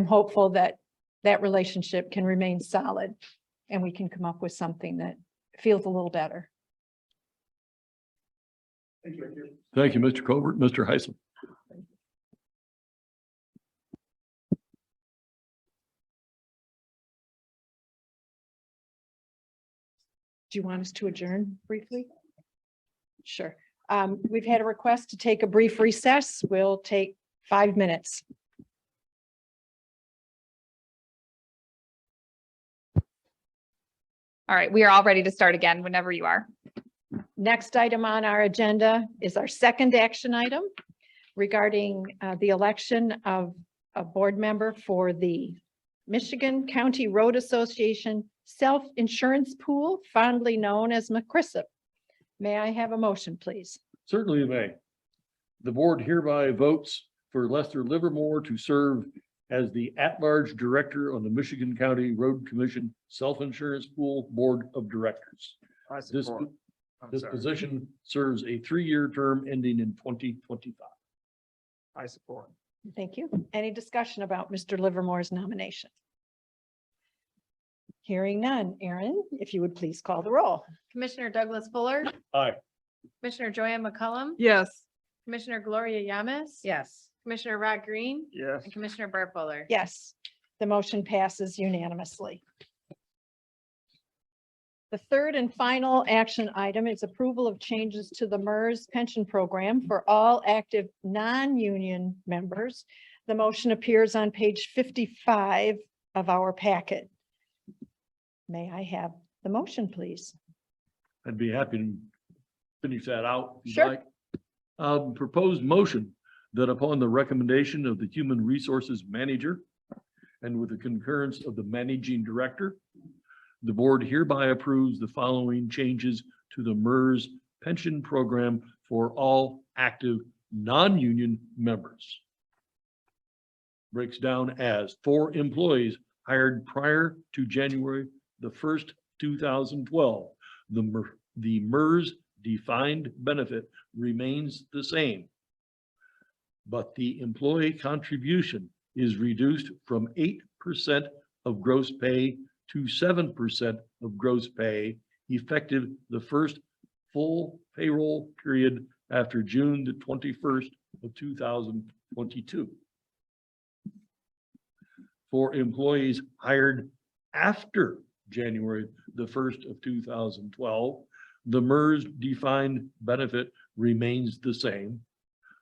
hopeful that that relationship can remain solid and we can come up with something that feels a little better. Thank you, Mr. Colbert. Mr. Heisel. Do you want us to adjourn briefly? Sure. We've had a request to take a brief recess. We'll take 5 minutes. All right, we are all ready to start again whenever you are. Next item on our agenda is our second action item regarding the election of a board member for the Michigan County Road Association Self-Insurance Pool, fondly known as MCRISP. May I have a motion, please? Certainly you may. The board hereby votes for Lester Livermore to serve as the at-large director on the Michigan County Road Commission Self-Insurance Pool Board of Directors. I This, support. I'm This sorry. position serves a 3-year term ending in 2025. I support. Thank you. Any discussion about Mr. Livermore's nomination? Hearing none. Aaron, if you would please call the roll. Commissioner Douglas Fuller, Aye. Commissioner Joanne McCullum, Yes. Commissioner Gloria Yamas. Yes. Commissioner Rod Green Yes. and Commissioner Bart Fuller. Yes, the motion passes unanimously. The third and final action item is approval of changes to the MERS pension program for all active non-union members. The motion appears on page 55 of our packet. May I have the motion, please? I'd be happy to finish that out. if you'd Sure. like. Proposed motion that upon the recommendation of the Human Resources Manager and with the concurrence of the Managing Director, the board hereby approves the following changes to the MERS pension program for all active non-union members. Breaks down as for employees hired prior to January the 1st, 2012. The MERS defined benefit remains the same, but the employee contribution is reduced from 8% of gross pay to 7% of gross pay effective the first full payroll period after June the 21st of 2022. For employees hired after January the 1st of 2012, the MERS defined benefit remains the same,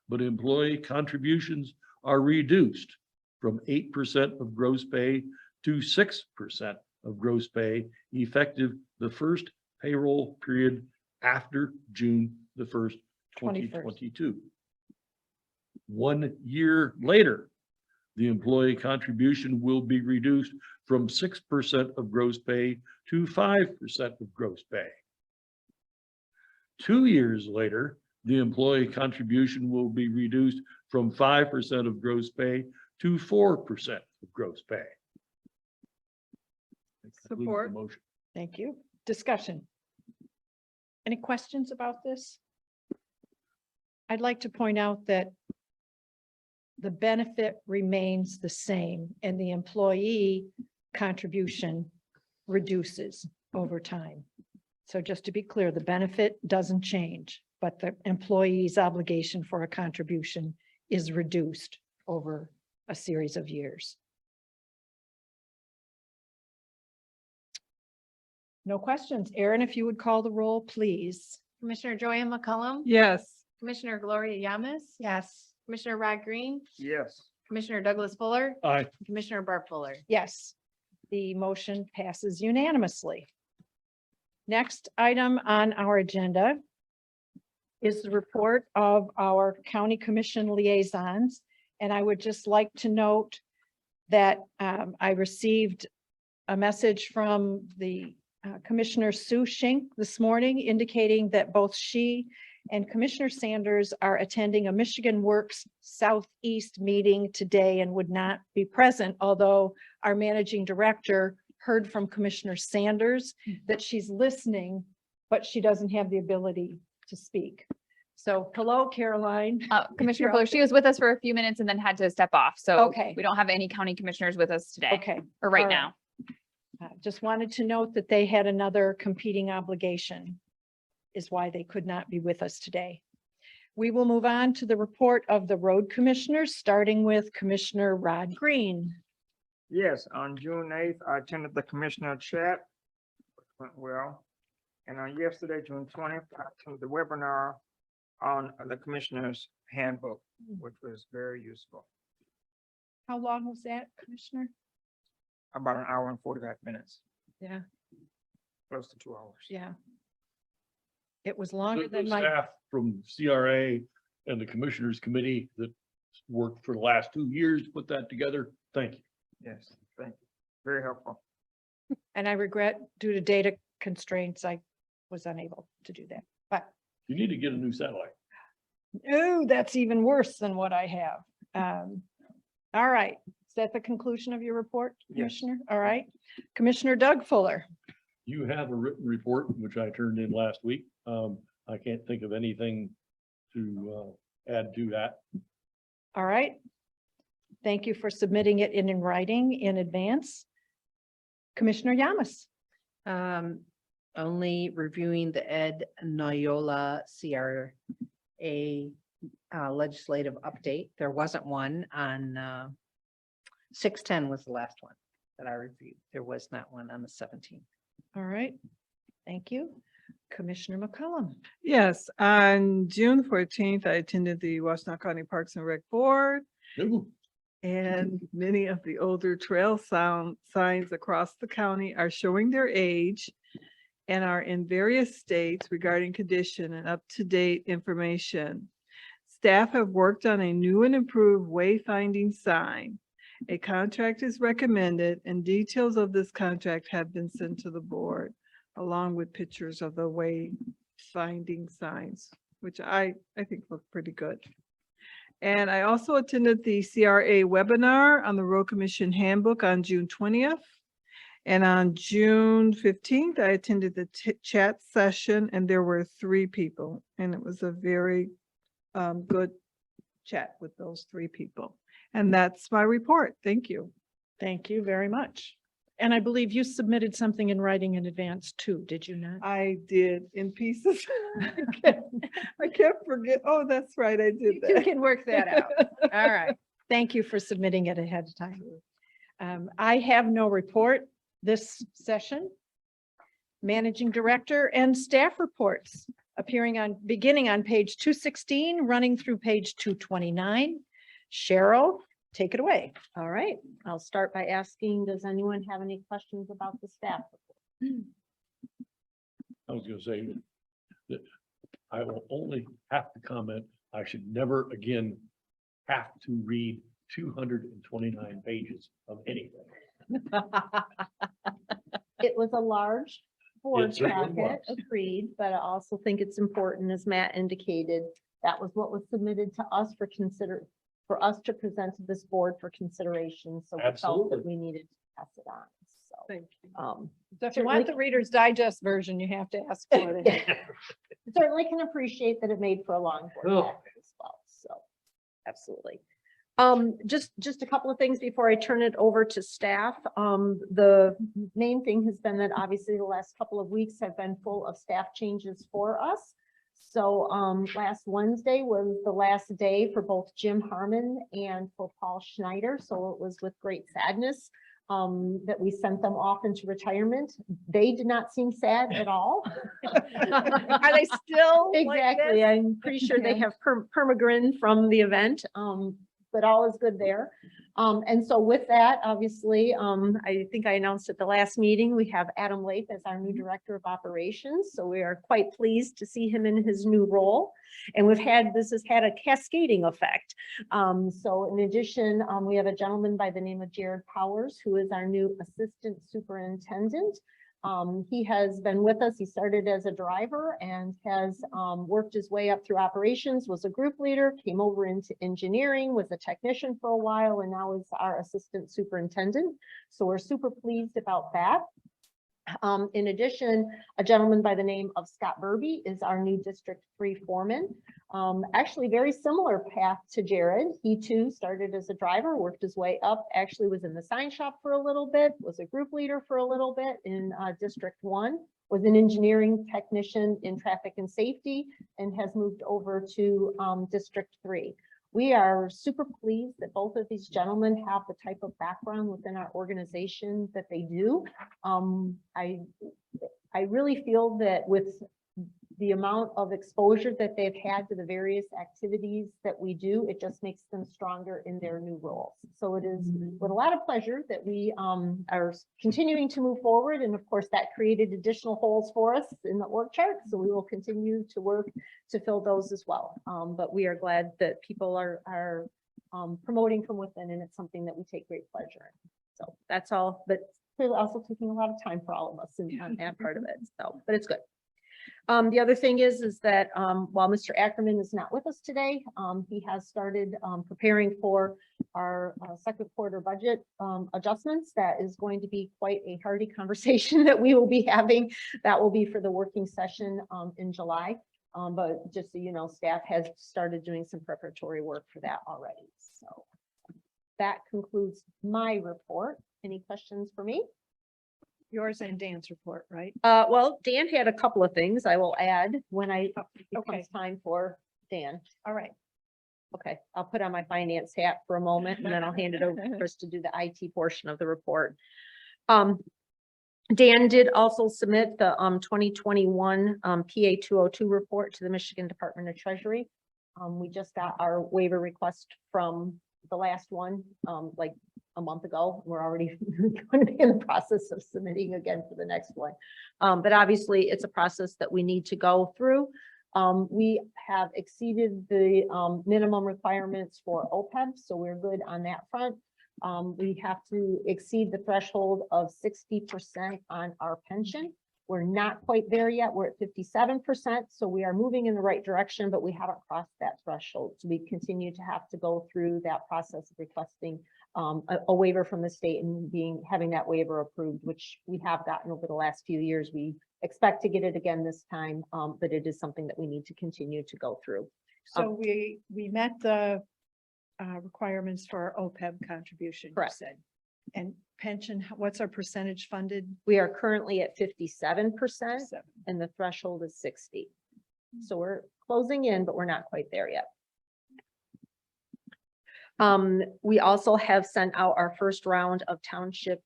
but employee contributions are reduced from 8% of gross pay to 6% of gross pay effective the first payroll period after June the 1st, 2022. 1 year later, the employee contribution will be reduced from 6% of gross pay to 5% of gross pay. 2 years later, the employee contribution will be reduced from 5% of gross pay to 4% of gross pay. That concludes the Support. motion. Thank you. Discussion. Any questions about this? I'd like to point out that the benefit remains the same and the employee contribution reduces over time. So just to be clear, the benefit doesn't change, but the employee's obligation for a contribution is reduced over a series of years. No questions. Aaron, if you would call the roll, please. Commissioner Joanne McCullum. Yes. Commissioner Gloria Yamas. Yes. Commissioner Rod Green, Yes. Commissioner Douglas Fuller, Aye. Commissioner Bart Fuller. Yes, the motion passes unanimously. Next item on our agenda is the report of our county commission liaisons. And I would just like to note that I received a message from the Commissioner Sue Shink this morning indicating that both she and Commissioner Sanders are attending a Michigan Works Southeast meeting today and would not be present, although our managing director heard from Commissioner Sanders that she's listening, but she doesn't have the ability to speak. So hello, Caroline. Commissioner You're Fuller, up. she was with us for a few minutes and then had to step off. So Okay. we don't have any county commissioners with us today Okay. or right all right. now. Just wanted to note that they had another competing obligation is why they could not be with us today. We will move on to the report of the road commissioners, starting with Commissioner Rod Green. Yes, on June 8th, I attended the commissioner chat. Which went well. And on yesterday, June 20th, I attended the webinar on the commissioner's handbook, which was very useful. How long was that, Commissioner? About an hour and 45 minutes, Yeah, close to 2 hours. yeah. It was longer The than my, staff from CRA and the Commissioners Committee that worked for the last 2 years to put that together. Thank you. Yes, thank you. Very helpful. and I regret due to data constraints, I was unable to do that. But, You need to get a new satellite. oh, that's even worse than what I have. All right, is that the conclusion of your report, Yes. Commissioner? All right. Commissioner Doug Fuller. You have a written report, which I turned in last week. I can't think of anything to add to that. All right. Thank you for submitting it in writing in advance. Commissioner Yamas. Only reviewing the Ed Noyola CRA legislative update. There wasn't one on 610 was the last one that I reviewed. There was not one on the 17th. All right. Thank you. Commissioner McCollum. Yes, on June 14th, I attended the Washtenaw County Parks and Rec Board. And many of the older trail signs across the county are showing their age and are in various states regarding condition and up-to-date information. Staff have worked on a new and improved wayfinding sign. A contract is recommended and details of this contract have been sent to the board, along with pictures of the wayfinding signs, which I think look pretty good. And I also attended the CRA webinar on the Road Commission Handbook on June 20th. And on June 15th, I attended the chat session and there were 3 people. And it was a very good chat with those 3 people. And that's my report. Thank you. Thank you very much. And I believe you submitted something in writing in advance too, did you not? I did in pieces. I can't forget. Oh, that's right. I did You that. can work that out. All right. Thank you for submitting it ahead of time. I have no report this session. Managing Director and staff reports beginning on page 216, running through page 229. Cheryl, take it away. All right, I'll start by asking, does anyone have any questions about the staff report? I was gonna say that I will only have to comment, I should never again have to read 229 pages of anything. It was a large board It certainly packet, was. agreed, but I also think it's important, as Matt indicated, that was what was submitted to us for us to present to this board for consideration. So we felt Absolutely. that we needed to pass it on. So, Thank you. If you want the Reader's Digest version, you have to ask for it. certainly can appreciate that it made for a long board Oh. packet as well. So, absolutely. Just a couple of things before I turn it over to staff. The main thing has been that obviously the last couple of weeks have been full of staff changes for us. So, last Wednesday was the last day for both Jim Harmon and for Paul Schneider. So it was with great sadness, that we sent them off into retirement. They did not seem sad at all. Are they still like Exactly. this? I'm pretty sure they have permagrin from the event, but all is good there. And so with that, obviously, I think I announced at the last meeting, we have Adam Lake as our new Director of Operations. So we are quite pleased to see him in his new role. And this has had a cascading effect. So in addition, we have a gentleman by the name of Jared Powers, who is our new Assistant Superintendent. He has been with us. He started as a driver and has worked his way up through operations, was a group leader, came over into engineering, was a technician for a while, and now is our assistant superintendent. So we're super pleased about that. In addition, a gentleman by the name of Scott Burby is our new District 3 foreman. Actually very similar path to Jared. He too started as a driver, worked his way up, actually was in the sign shop for a little bit, was a group leader for a little bit in District 1, was an engineering technician in traffic and safety, and has moved over to District 3. We are super pleased that both of these gentlemen have the type of background within our organization that they do. I really feel that with the amount of exposure that they've had to the various activities that we do, it just makes them stronger in their new roles. So it is with a lot of pleasure that we are continuing to move forward. And of course, that created additional holes for us in the org chart. So we will continue to work to fill those as well. But we are glad that people are promoting from within, and it's something that we take great pleasure in. So that's all, but clearly also taking a lot of time for all of us on that part of it. So, but it's good. The other thing is that, while Mr. Ackerman is not with us today, he has started, preparing for our, second quarter budget, adjustments. That is going to be quite a hearty conversation that we will be having. That will be for the working session, in July. But just so you know, staff has started doing some preparatory work for that already. So that concludes my report. Any questions for me? Yours and Dan's report, right? Well, Dan had a couple of things I will add when it okay. comes time for Dan. All right. Okay, I'll put on my finance hat for a moment and then I'll hand it over to Chris to do the IT portion of the report. Dan did also submit the 2021 PA 202 report to the Michigan Department of Treasury. We just got our waiver request from the last one, like a month ago. We're already going to be in the process of submitting again for the next one. But obviously it's a process that we need to go through. We have exceeded the minimum requirements for OPEB, so we're good on that front. We have to exceed the threshold of 60% on our pension. We're not quite there yet. We're at 57%, so we are moving in the right direction, but we haven't crossed that threshold. So we continue to have to go through that process of requesting a waiver from the state and having that waiver approved, which we have gotten over the last few years. We expect to get it again this time, but it is something that we need to continue to go through. So we met the requirements for our OPEB contribution, you Correct. said. And pension, what's our percentage funded? We are currently at 57% 7. and the threshold is 60. So we're closing in, but we're not quite there yet. We also have sent out our first round of township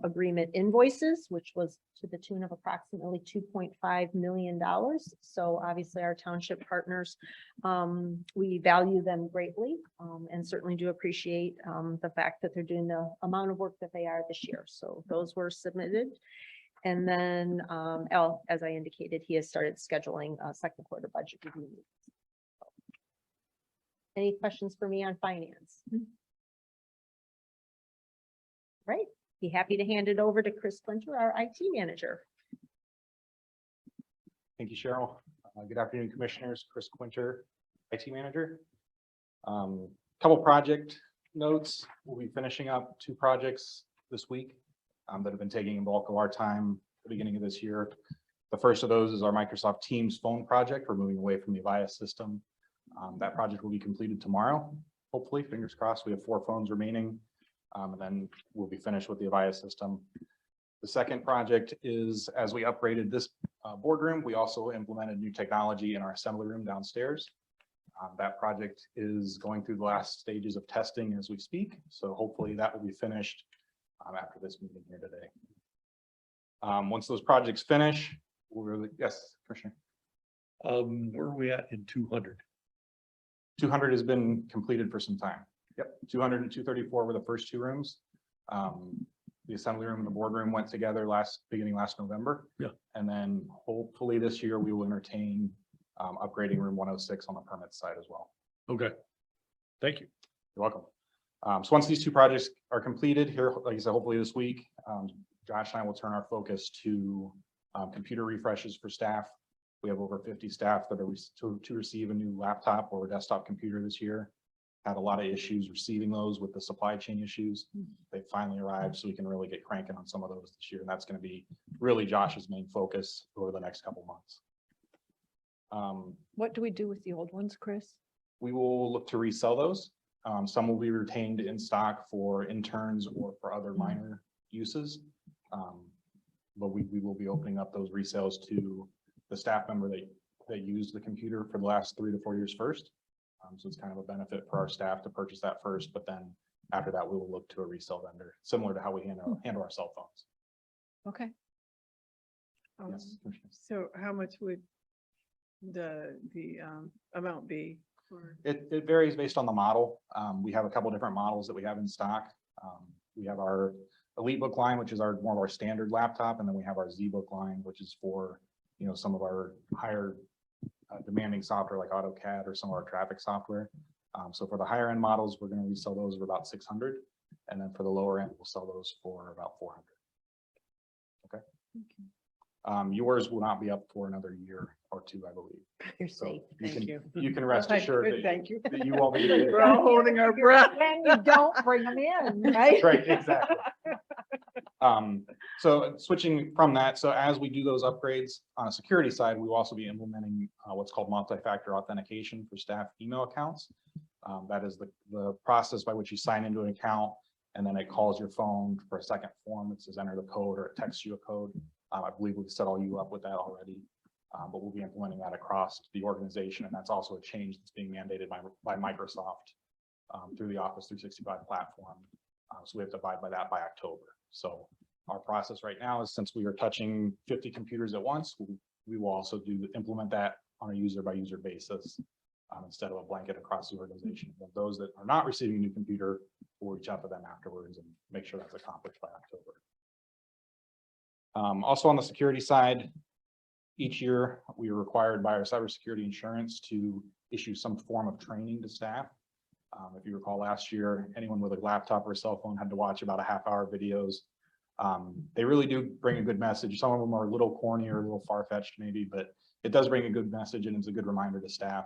agreement invoices, which was to the tune of approximately $2.5 million. So obviously our township partners, we value them greatly and certainly do appreciate the fact that they're doing the amount of work that they are this year. So those were submitted. And then, as I indicated, he has started scheduling a second quarter budget review. Any questions for me on finance? Right. Be happy to hand it over to Chris Quinter, our IT manager. Thank you, Cheryl. Good afternoon, Commissioners. Chris Quinter, IT Manager. Couple project notes. We'll be finishing up 2 projects this week that have been taking a bulk of our time at the beginning of this year. The first of those is our Microsoft Teams phone project. We're moving away from the Avaya system. That project will be completed tomorrow. Hopefully, fingers crossed. We have 4 phones remaining. And then we'll be finished with the Avaya system. The second project is, as we upgraded this boardroom, we also implemented new technology in our assembly room downstairs. That project is going through the last stages of testing as we speak. So hopefully that will be finished after this meeting here today. Once those projects finish, yes, Commissioner. Where are we at in 200? 200 has been completed for some time. Yep, 200 and 234 were the first 2 rooms. The assembly room and the boardroom went together beginning last November. Yeah. And then hopefully this year we will entertain upgrading room 106 on the permit side as well. Okay. Thank you. You're welcome. So once these 2 projects are completed here, like I said, hopefully this week, Josh and I will turn our focus to computer refreshes for staff. We have over 50 staff that are to receive a new laptop or a desktop computer this year. Had a lot of issues receiving those with the supply chain issues. They finally arrived, so we can really get cranking on some of those this year. And that's going to be really Josh's main focus over the next couple months. What do we do with the old ones, Chris? We will look to resell those. Some will be retained in stock for interns or for other minor uses. But we will be opening up those resales to the staff member that used the computer for the last 3 to 4 years first. So it's kind of a benefit for our staff to purchase that first, but then after that, we will look to a resale vendor, similar to how we handle our cell phones. Okay. Yes, Commissioner. So how much would the amount be? It varies based on the model. We have a couple different models that we have in stock. We have our EliteBook line, which is more of our standard laptop, and then we have our ZBook line, which is for some of our higher demanding software like AutoCAD or some of our traffic software. So for the higher end models, we're going to resell those for about 600, and then for the lower end, we'll sell those for about 400. Okay. Yours will not be up for another year or two, I believe. You're So safe. Thank you. You can rest assured that Thank you. that you won't be. getting- We're all holding our breath. When you don't bring them in, right? Right, exactly. So switching from that, so as we do those upgrades on a security side, we will also be implementing what's called multi-factor authentication for staff email accounts. That is the process by which you sign into an account and then it calls your phone for a second form. It says enter the code or it texts you a code. I believe we've set all you up with that already. But we'll be implementing that across the organization. And that's also a change that's being mandated by Microsoft through the Office 365 platform. So we have to abide by that by October. So our process right now is, since we are touching 50 computers at once, we will also implement that on a user by user basis instead of a blanket across the organization. But those that are not receiving a new computer, we'll reach out to them afterwards and make sure that's accomplished by October. Also on the security side, each year we are required by our cybersecurity insurance to issue some form of training to staff. If you recall last year, anyone with a laptop or a cell phone had to watch about a half-hour videos. They really do bring a good message. Some of them are a little corny or a little far-fetched maybe, but it does bring a good message and it's a good reminder to staff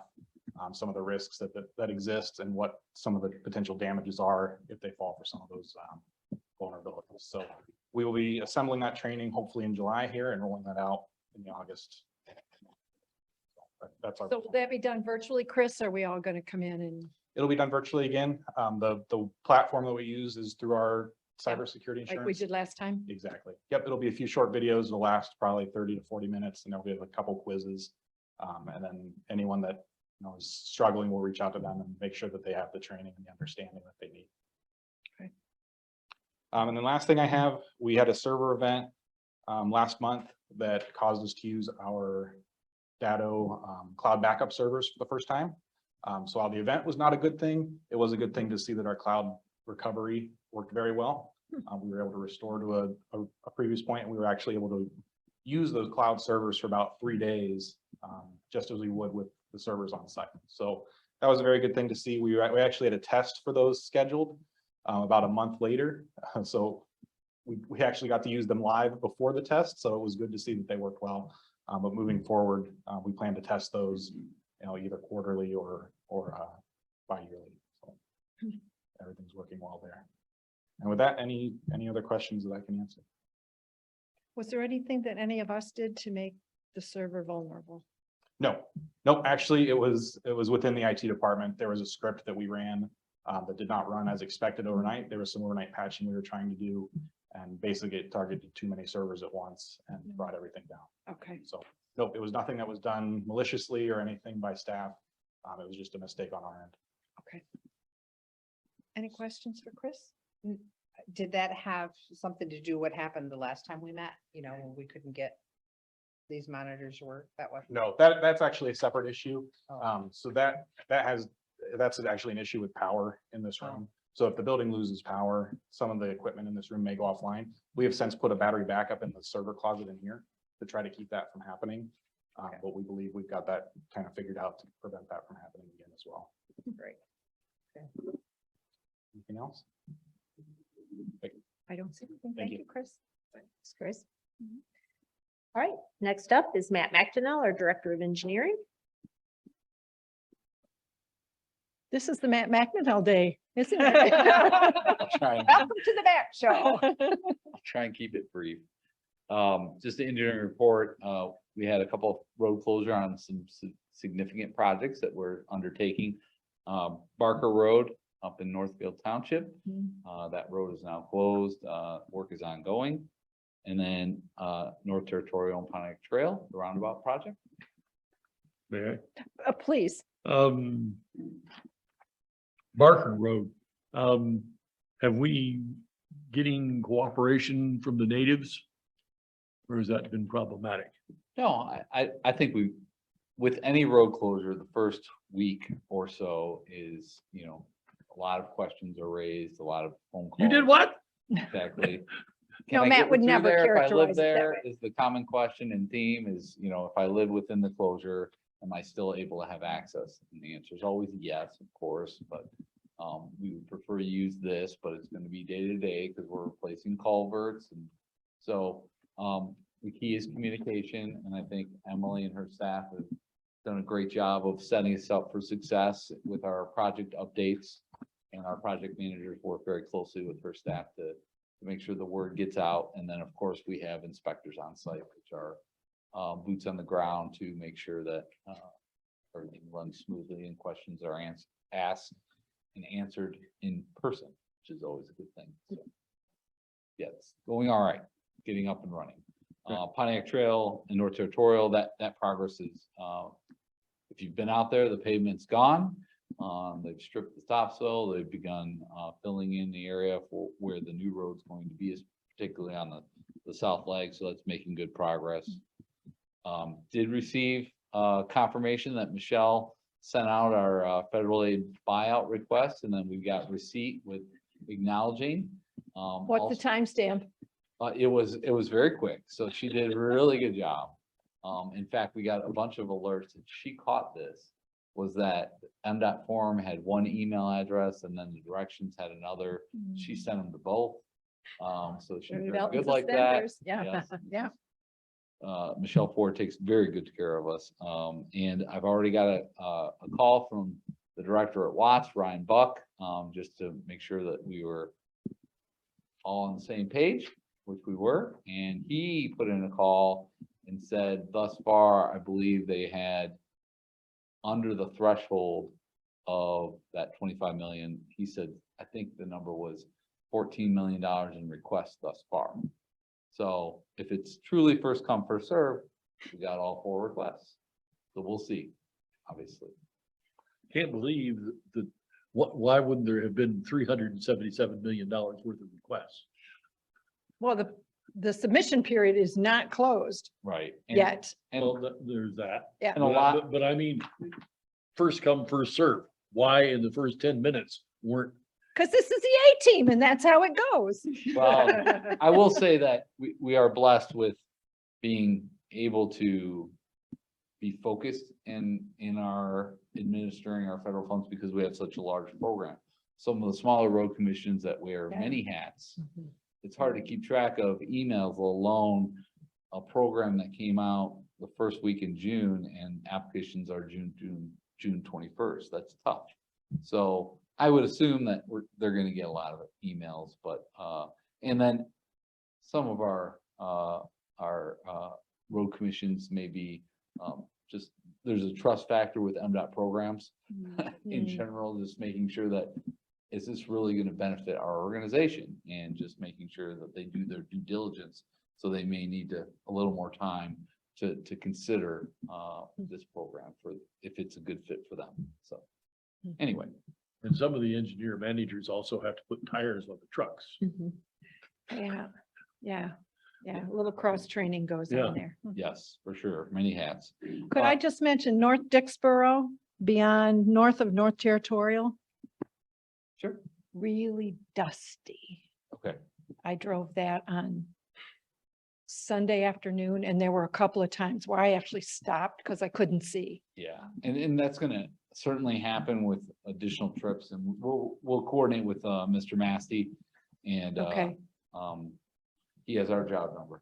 some of the risks that exist and what some of the potential damages are if they fall for some of those vulnerabilities. So we will be assembling that training hopefully in July here and rolling that out in August. That's our. So will that be done virtually, Chris? Or are we all going to come in and? It'll be done virtually again. The platform that we use is through our cybersecurity insurance. Like we did last time? Exactly. Yep. It'll be a few short videos. It'll last probably 30 to 40 minutes and there'll be a couple quizzes. And then anyone that is struggling, will reach out to them and make sure that they have the training and the understanding that they need. Okay. And then last thing I have, we had a server event last month that caused us to use our Datto cloud backup servers for the first time. So while the event was not a good thing, it was a good thing to see that our cloud recovery worked very well. We were able to restore to a previous point, and we were actually able to use those cloud servers for about 3 days, just as we would with the servers on site. So that was a very good thing to see. We actually had a test for those scheduled about a month later. So we actually got to use them live before the test. So it was good to see that they worked well. But moving forward, we plan to test those, either quarterly or bi-yearly. So everything's working well there. And with that, any other questions that I can answer? Was there anything that any of us did to make the server vulnerable? No, actually it was within the IT department. There was a script that we ran that did not run as expected overnight. There was some overnight patching we were trying to do, and basically it targeted too many servers at once and brought everything down. Okay. So no, it was nothing that was done maliciously or anything by staff. It was just a mistake on our end. Okay. Any questions for Chris? Did that have something to do what happened the last time we met? When we couldn't get these monitors to work? That was No, that's actually a separate issue. Oh. So that's actually an issue with power in this room. So if the building loses power, some of the equipment in this room may go offline. We have since put a battery backup in the server closet in here to try to keep that from happening. Okay. But we believe we've got that kind of figured out to prevent that from happening again as well. great. Anything else? I don't see anything. Thank Thank you. you, Chris. Thanks, Chris. All right, next up is Matt McDonnell, our Director of Engineering. This is the Matt McNamara Day, isn't it? Trying, Welcome to the Matt Show. try and keep it brief. Just the engineering report, we had a couple of road closure on some significant projects that we're undertaking. Barker Road up in Northfield Township, that road is now closed, work is ongoing. And then North Territorial and Pontiac Trail, the roundabout project. May Please. I? Barker Road, have we getting cooperation from the natives? Or has that been problematic? No, I think with any road closure, the first week or so is, a lot of questions are raised, a lot of phone calls. You did what? Exactly. No, Can I Matt get would through never there if I characterize live it that there? way. Is the common question and theme is, if I live within the closure, am I still able to have access? And the answer is always yes, of course, but we would prefer to use this, but it's going to be day to day because we're replacing culverts. And so the key is communication, and I think Emily and her staff have done a great job of setting us up for success with our project updates. And our project managers work very closely with her staff to make sure the word gets out. And then, of course, we have inspectors on site, which are boots on the ground to make sure that everything runs smoothly and questions are asked and answered in person, which is always a good thing. So, yes, going all right, getting up and running. Pontiac Trail and North Territorial, that progress is, if you've been out there, the pavement's gone. They've stripped the topsoil, they've begun filling in the area for where the new road's going to be, is particularly on the south leg, so that's making good progress. Did receive confirmation that Michelle sent out our federal aid buyout request, and then we got receipt with acknowledging. What's the timestamp? It was very quick, so she did a really good job. In fact, we got a bunch of alerts, and she caught this, was that MDOT form had one email address and then the directions had another. She sent them to both. So she's very Belt and good like that. suspenders. Yeah, Yes. yeah. Michelle Ford takes very good care of us. And I've already got a call from the director at Watts, Ryan Buck, just to make sure that we were all on the same page, which we were. And he put in a call and said, thus far, I believe they had under the threshold of that 25 million. He said, I think the number was $14 million in requests thus far. So if it's truly first come, first serve, we got all 4 requests. So we'll see, obviously. Can't believe that, why wouldn't there have been $377 million worth of requests? Well, the submission period is not closed Right. yet. Well, there's that. Yeah. And a lot, But I mean, first come, first serve. Why in the first 10 minutes weren't? Because this is the A team and that's how it goes. well, I will say that we are blessed with being able to be focused in our administering our federal funds because we have such a large program. Some of the smaller road commissions that wear Yeah. many hats, it's hard to keep track of emails, alone a program that came out the first week in June and applications are June 21st. That's tough. So I would assume that they're going to get a lot of emails, but and then some of our road commissions may be just, there's a trust factor with MDOT programs in general, just making sure that is this really going to benefit our organization, and just making sure that they do their due diligence. So they may need a little more time to consider this program for if it's a good fit for them. So anyway. And some of the engineer managers also have to put tires on the trucks. Yeah, yeah, yeah. A little cross training goes Yeah. on there. Yes, for sure. Many hats. Could I just mention North Dixboro, beyond north of North Territorial? Sure. Really dusty. Okay. I drove that on Sunday afternoon and there were a couple of times where I actually stopped because I couldn't see. Yeah, and that's gonna certainly happen with additional trips, and we'll coordinate with Mr. Masty, and Okay, he has our job number.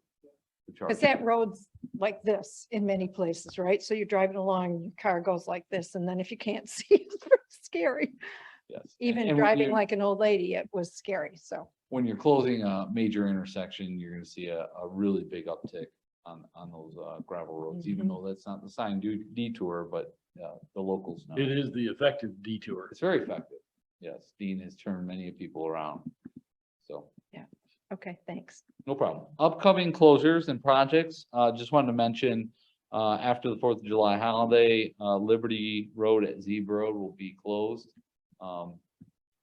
to charge. because that road's like this in many places, right? So you're driving along, your car goes like this, and then if you can't see, it's very scary. Yes. Even And when driving you're- like an old lady, it was scary, so. When you're closing a major intersection, you're gonna see a really big uptick on those gravel roads, even though that's not the sign detour, but the locals know. It is the effective detour. It's very effective. Yes, Dean has turned many people around. So, Okay, thanks. no problem. Upcoming closures and projects, just wanted to mention, after the 4th of July holiday, Liberty Road at Zebra Road will be closed.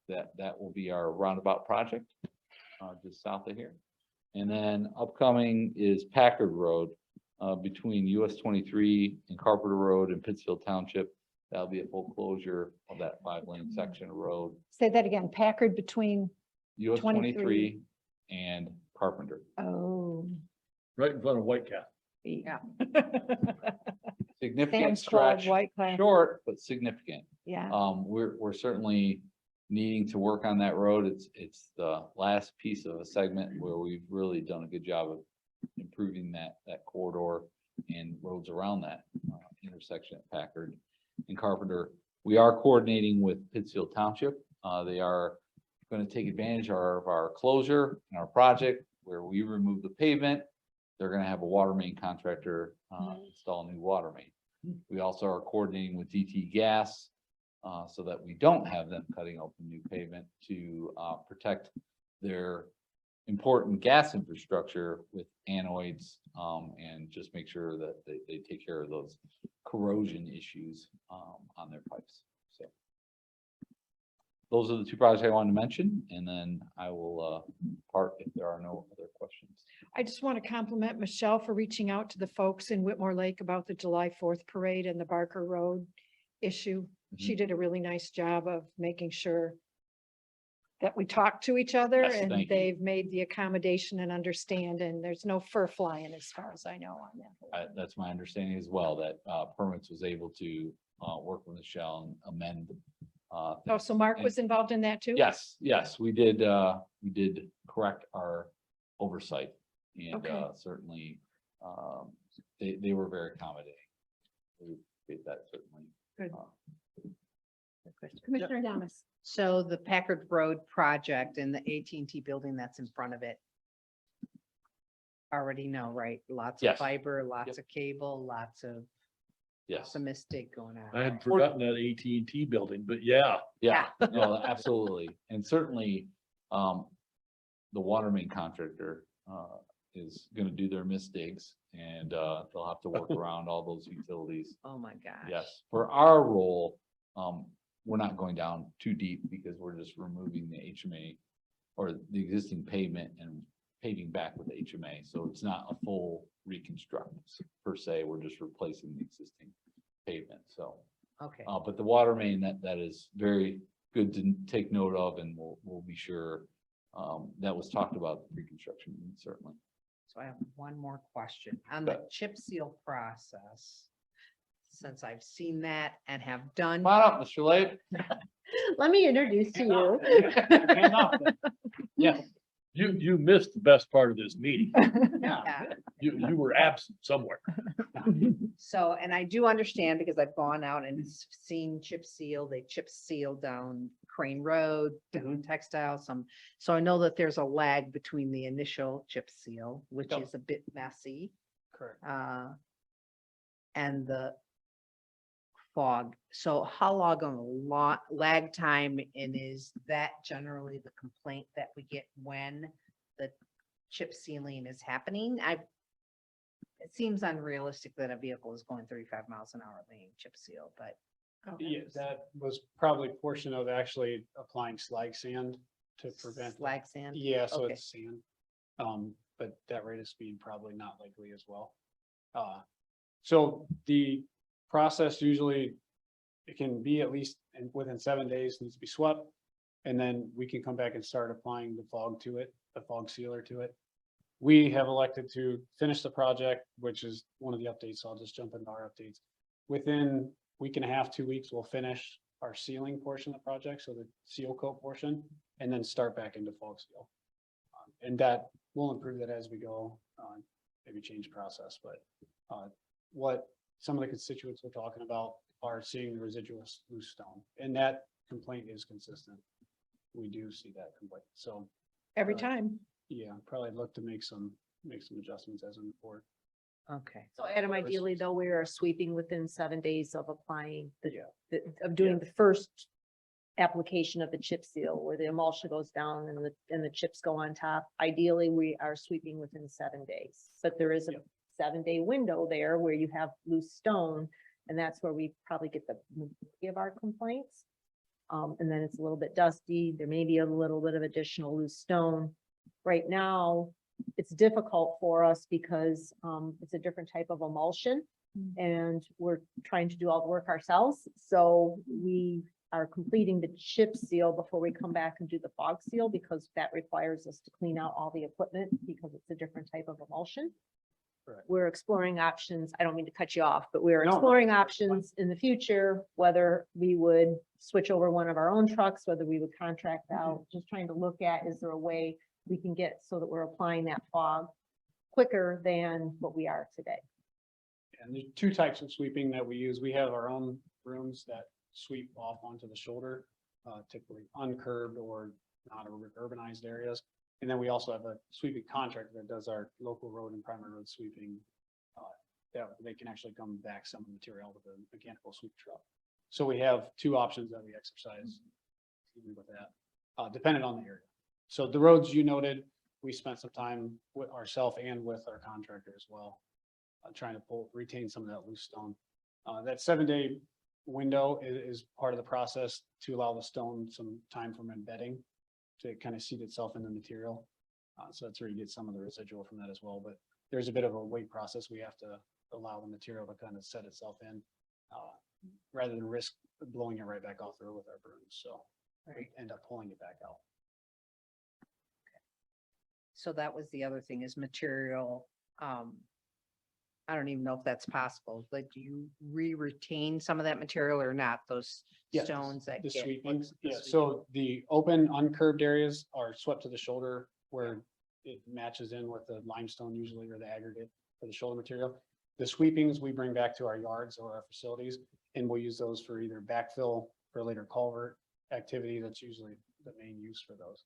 That will be our roundabout project, just south of here. And then upcoming is Packard Road, between US 23 and Carpenter Road and Pittsfield Township. That'll be a full closure of that 5-lane section of road. Say that again, Packard between, US 23. 23 and Carpenter. oh. Right in front of White Cap. Yeah. Significant Sam's Club, stretch, White Cloud, short, but significant. yeah. We're certainly needing to work on that road. It's the last piece of a segment where we've really done a good job of improving that corridor and roads around that intersection at Packard and Carpenter. We are coordinating with Pittsfield Township. They are going to take advantage of our closure and our project where we remove the pavement. They're going to have a water main contractor install a new water main. We also are coordinating with DT Gas so that we don't have them cutting open new pavement to protect their important gas infrastructure with anodes and just make sure that they take care of those corrosion issues on their pipes. So those are the two projects I wanted to mention, and then I will part if there are no other questions. I just want to compliment Michelle for reaching out to the folks in Whitmore Lake about the July 4th parade and the Barker Road issue. She did a really nice job of making sure that we talk to each other, Yes, and thank you. they've made the accommodation and understand, and there's no fur flying as far as I know on that. That's my understanding as well, that Permits was able to work with Michelle and amend. Oh, so Mark was involved in that too? Yes, we did correct our oversight and Okay. certainly they were very accommodating. We did that certainly. Good. Commissioner Damas. So the Packard Road project and the AT&T building that's in front of it. Already know, right? Lots of Yes. fiber, lots of cable, lots of Yes, some mistake going on. I had forgotten that AT&T building, but yeah. yeah, no, absolutely. And certainly, the water main contractor is gonna do their mistakes and they'll have to work around all those utilities. Oh, my gosh. Yes, for our role, we're not going down too deep because we're just removing the HMA or the existing pavement and paving back with HMA. So it's not a full reconstruct per se. We're just replacing the existing pavement. So, Okay. but the water main, that is very good to take note of, and we'll be sure that was talked about the pre-construction certainly. So I have one more question on the Okay. chip seal process. Since I've seen that and have done. Come on up, Mr. Lade. Let me introduce to you. Yeah. You missed the best part of this meeting. Yeah. You were absent somewhere. So, and I do understand because I've gone out and seen chip seal, they chip seal down Crane Road, down Textile, so I know that there's a lag between the initial chip seal, which Yep. is a bit messy, Correct. and the fog. So how long of a lag time, and is that generally the complaint that we get when the chip sealing is happening? It seems unrealistic that a vehicle is going 35 miles an hour being chip seal, but. Yeah, that was probably a portion of actually applying slag sand to prevent. Slag sand? Yeah, so Okay. it's sand. But that rate of speed probably not likely as well. So the process usually, it can be at least within 7 days needs to be swept. And then we can come back and start applying the fog to it, the fog sealer to it. We have elected to finish the project, which is one of the updates. So I'll just jump into our updates. Within week and a half, 2 weeks, we'll finish our sealing portion of the project, so the seal coat portion, and then start back into fog seal. And that will improve that as we go, maybe change process, but what some of the constituents we're talking about are seeing the residual loose stone, and that complaint is consistent. We do see that complaint, so Every time. yeah, probably look to make some adjustments as we move forward. Okay. So Adam, ideally though, we are sweeping within 7 days of applying Yeah. of doing the first application of the chip seal where the emulsion goes down and the chips go on top. Ideally, we are sweeping within 7 days, but there is a 7-day window there where you have loose stone. And that's where we probably get the majority of our complaints. And then it's a little bit dusty. There may be a little bit of additional loose stone. Right now, it's difficult for us because it's a different type of emulsion and we're trying to do all the work ourselves. So we are completing the chip seal before we come back and do the fog seal because that requires us to clean out all the equipment because it's a different type of emulsion. Correct. We're exploring options. I don't mean to cut you off, but we're No, exploring that's fine. options in the future, whether we would switch over one of our own trucks, whether we would contract out, just trying to look at, is there a way we can get so that we're applying that fog quicker than what we are today. And there's two types of sweeping that we use. We have our own brooms that sweep off onto the shoulder, typically uncurbed or not urbanized areas. And then we also have a sweeping contractor that does our local road and primary road sweeping. That they can actually come back some material with a mechanical sweep truck. So we have two options that we exercise with that, depending on the area. So the roads you noted, we spent some time with ourselves and with our contractor as well, trying to retain some of that loose stone. That 7-day window is part of the process to allow the stone some time from embedding to kind of seed itself in the material. So that's where you get some of the residual from that as well. But there's a bit of a wait process. We have to allow the material to kind of set itself in rather than risk blowing it right back off the road with our brooms. So we end up pulling it back out. So that was the other thing is material. I don't even know if that's possible, but do you retain some of that material or not? Those Yes, stones that The get. sweepings, yeah, so the open uncurved areas are swept to the shoulder where it matches in with the limestone usually or the aggregate for the shoulder material. The sweepings we bring back to our yards or our facilities and we'll use those for either backfill for later culvert activity. That's usually the main use for those.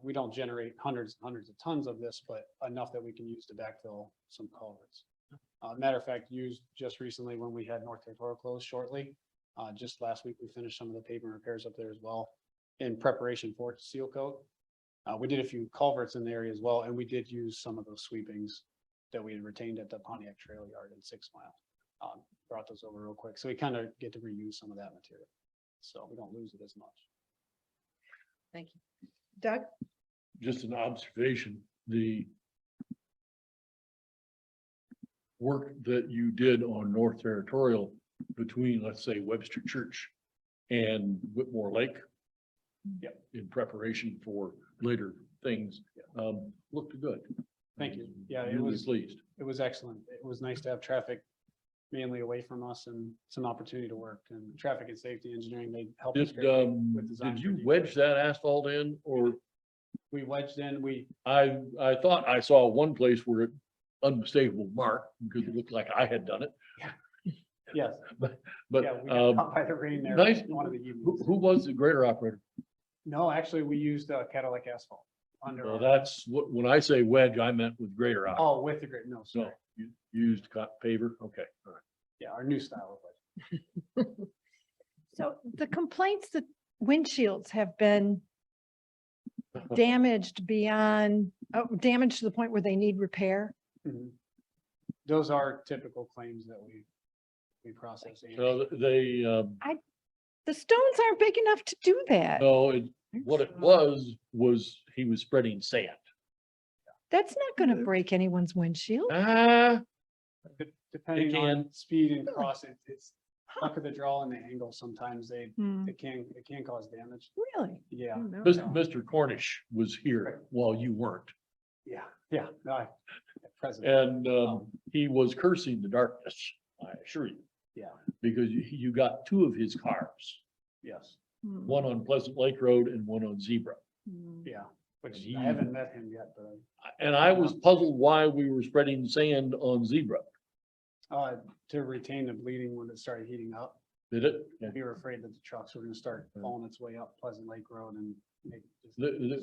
We don't generate hundreds and hundreds of tons of this, but enough that we can use to backfill some culverts. Matter of fact, used just recently when we had North Territorial closed shortly. Just last week, we finished some of the pavement repairs up there as well in preparation for seal coat. We did a few culverts in the area as well, and we did use some of those sweepings that we had retained at the Pontiac Trail Yard in 6 Mile. Brought those over real quick. So we kind of get to reuse some of that material. So we don't lose it as much. Thank you. Doug? Just an observation, the work that you did on North Territorial between, let's say, Webster Church and Whitmore Lake. Yep. In preparation for later things, looked good. Thank you. Yeah, it Really was, pleased. it was excellent. It was nice to have traffic mainly away from us and some opportunity to work and traffic and safety engineering. They helped us. Did, greatly with design did for you detail. wedge that asphalt in, or We wedged in, I thought I saw one place where it unmistakable mark because it looked like I had done it. yes. But Yeah, we got caught by the rain there. nice. One of the Who evenings. was the grader operator? No, actually, we used Cadillac asphalt under. Well, our- that's what, when I say wedge, I meant with grader operator. Oh, with the grid, no, No, sorry. you used paver, okay, all right. Yeah, our new style of wedge. So the complaints that windshields have been damaged beyond, damaged to the point where they need repair. Mhm. Those are typical claims that we process. annually. So they, The stones aren't big enough to do that. no, what it was he was spreading sand. That's not going to break anyone's windshield. Depending can. on speed and cross, it's luck of the draw and the angle. Sometimes Hmm, it can cause damage. Really? Yeah, Didn't know Mr. that. Mr. Cornish was here while you weren't, yeah, no, President. and he was cursing the darkness, I assure you. Yeah. Because you got two of his cars, Yes, Hmm, one on Pleasant Lake Road and one on Zebra. hmm. yeah, which He- I haven't met him yet, but And I was puzzled why we were spreading sand on Zebra. to retain the bleeding when it started heating up. Did it? We were afraid that the trucks were gonna start falling its way up Pleasant Lake Road and make.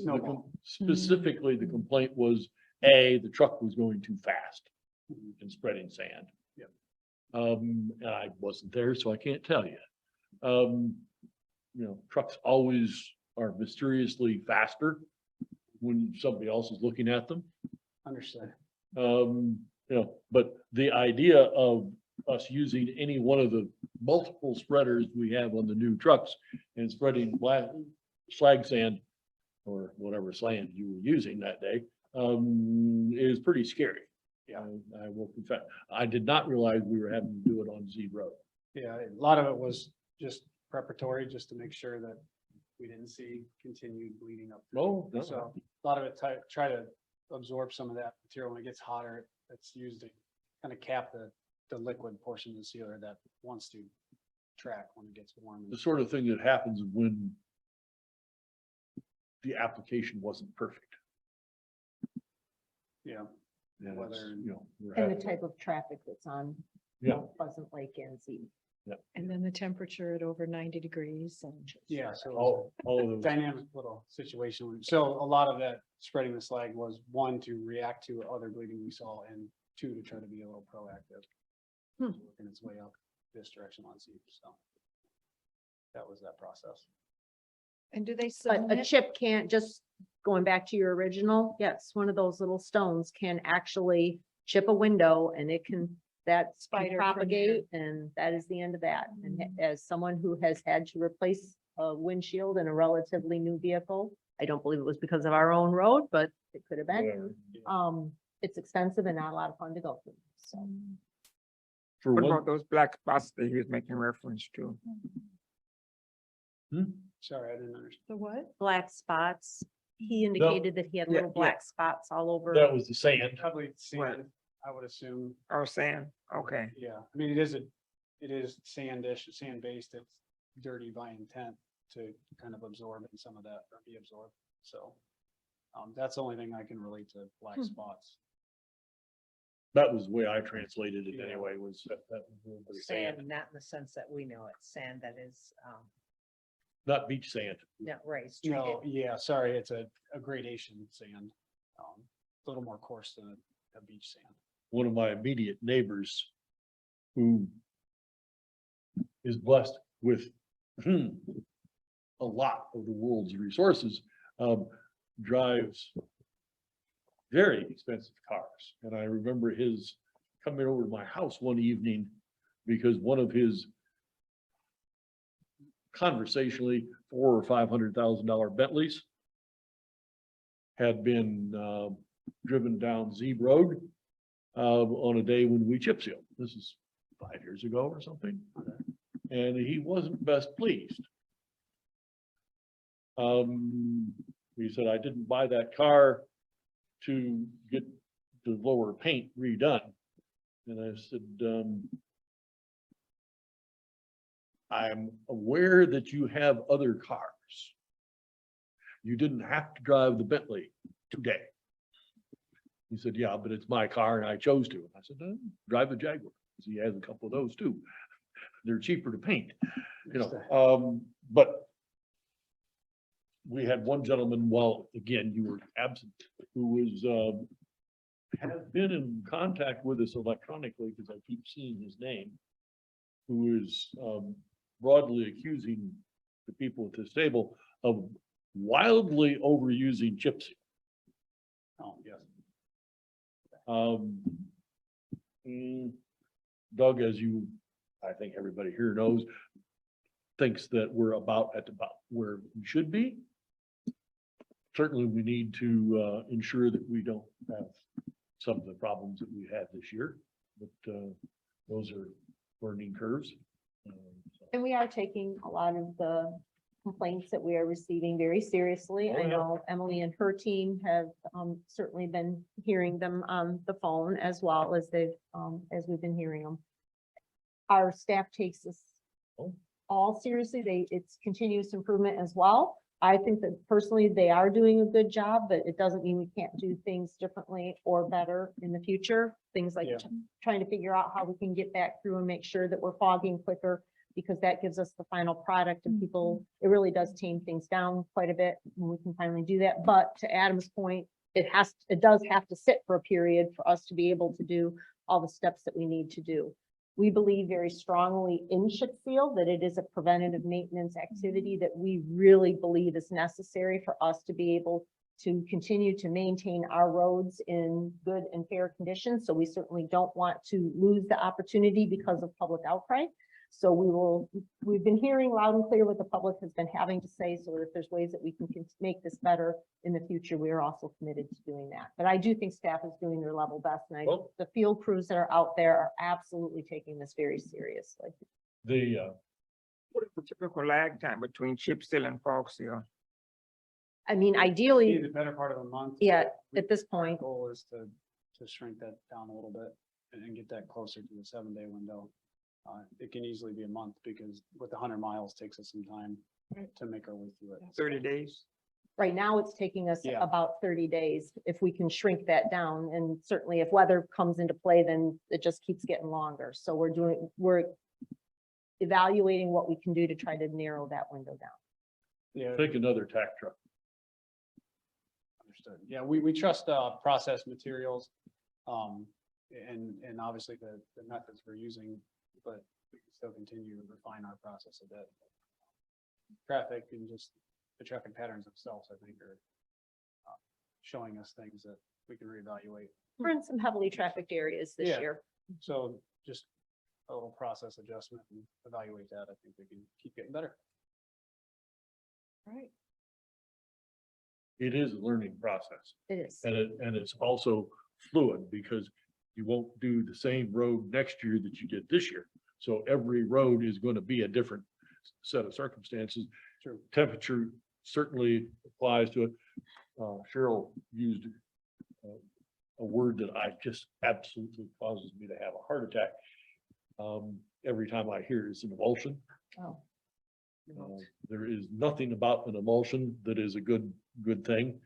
Snowball. Specifically, the complaint was, the truck was going too fast Mhm. and spreading sand. Yep. And I wasn't there, so I can't tell you. Trucks always are mysteriously faster when somebody else is looking at them. Understood. But the idea of us using any one of the multiple spreaders we have on the new trucks and spreading slag sand or whatever sand you were using that day, is pretty scary. Yeah. I will confess, I did not realize we were having to do it on Z Road. Yeah, a lot of it was just preparatory, just to make sure that we didn't see continued bleeding up. Oh, no. So a lot of it, try to absorb some of that material when it gets hotter. It's used to kind of cap the liquid portion of the sealer that wants to track when it gets warm. The sort of thing that happens when the application wasn't perfect. Yeah, And it's, Whether- you know, we're And the having- type of traffic that's on Yeah. Pleasant Lake and Z. And then the temperature at over 90 degrees and. Yeah, so all of those. dynamic little situation. So a lot of that spreading the slag was one, to react to other bleeding we saw, and two, to try to be a little proactive. Working its way up this direction on Z, so. That was that process. And do they But a submit? chip can't, just going back to your original, yes, one of those little stones can actually chip a window and it can, that Spider can from propagate, and that is the end of that. And as someone who has had to replace a windshield in a relatively new vehicle, I don't believe it was because of our own road, but it could have been. Whatever. It's expensive and not a lot of fun to go through, so. For What one, about those black spots that he was making reference to? Sorry, I didn't understand. The what? Black spots, he indicated that he had Yeah, little yeah. black spots all over. that was the sand. Probably Right. sand, I would assume. I was saying, okay, Yeah, I mean, it is sandish, sand based. It's dirty by intent to kind of absorb in some of that or be absorbed. So that's the only thing I can relate to black spots. That was the way I translated it Yeah. anyway, was that was the Sand, sand, not in the sense that we know it, sand that is, not beach sand. not raised. No, yeah, sorry, it's a gradation sand. A little more coarse than a beach sand. One of my immediate neighbors who is blessed with a lot of the world's resources, drives very expensive cars. And I remember his coming over to my house one evening because one of his conversationally $400,000 or $500,000 Bentleys had been driven down Zeeb Road on a day when we chip sealed. This is 5 years ago or something. And he wasn't best pleased. He said, I didn't buy that car to get the lower paint redone. And I said, I'm aware that you have other cars. You didn't have to drive the Bentley today. He said, yeah, but it's my car and I chose to. I said, drive the Jaguar. He has a couple of those too. They're cheaper to paint, you know, but we had one gentleman, well, again, you were absent, who was, has been in contact with us electronically, because I keep seeing his name, who is, broadly accusing the people at this table of wildly overusing chip seal. Oh, yes. Doug, as you, I think everybody here knows, thinks that we're about where we should be. Certainly, we need to ensure that we don't have some of the problems that we had this year, but those are learning curves. And we are taking a lot of the complaints that we are receiving very seriously. Oh, I yeah. know Emily and her team have certainly been hearing them on the phone as well as as we've been hearing them. Our staff takes this Oh. all seriously. It's continuous improvement as well. I think that personally, they are doing a good job, but it doesn't mean we can't do things differently or better in the future. Things like Yeah. trying to figure out how we can get back through and make sure that we're fogging quicker, because that gives us the final product and people, it really does tame things down quite a bit when we can finally do that. But to Adam's point, it does have to sit for a period for us to be able to do all the steps that we need to do. We believe very strongly in chip seal, that it is a preventative maintenance activity that we really believe is necessary for us to be able to continue to maintain our roads in good and fair conditions. So we certainly don't want to lose the opportunity because of public outcry. So we've been hearing loud and clear what the public has been having to say, so if there's ways that we can make this better in the future, we are also committed to doing that. But I do think staff is doing their level best, and Well- the field crews that are out there are absolutely taking this very seriously. what is the typical lag time between chip seal and fog seal? I mean, Be ideally, the better part of a month. yeah, at this point, Goal is to shrink that down a little bit and get that closer to the 7-day window. It can easily be a month because with the 100 miles takes us some time to make our way through it. 30 days? Right now, it's taking us Yeah. about 30 days. If we can shrink that down, and certainly if weather comes into play, then it just keeps getting longer. So we're evaluating what we can do to try to narrow that window down. Yeah, Think another tack truck. understood. Yeah, we trust processed materials. And obviously the methods we're using, but we can still continue to refine our process a bit. Traffic and just the traffic patterns themselves, I think, are showing us things that we can reevaluate. We're in some heavily trafficked areas this Yeah. year. So just a little process adjustment and evaluate that. I think we can keep getting better. Right. It is a learning process. It is. And it's also fluid because you won't do the same road next year that you did this year. So every road is going to be a different set of circumstances. True. Temperature certainly applies to it. Cheryl used a word that I just absolutely causes me to have a heart attack. Every time I hear it's an emulsion. Oh. There is nothing about an emulsion that is a good thing.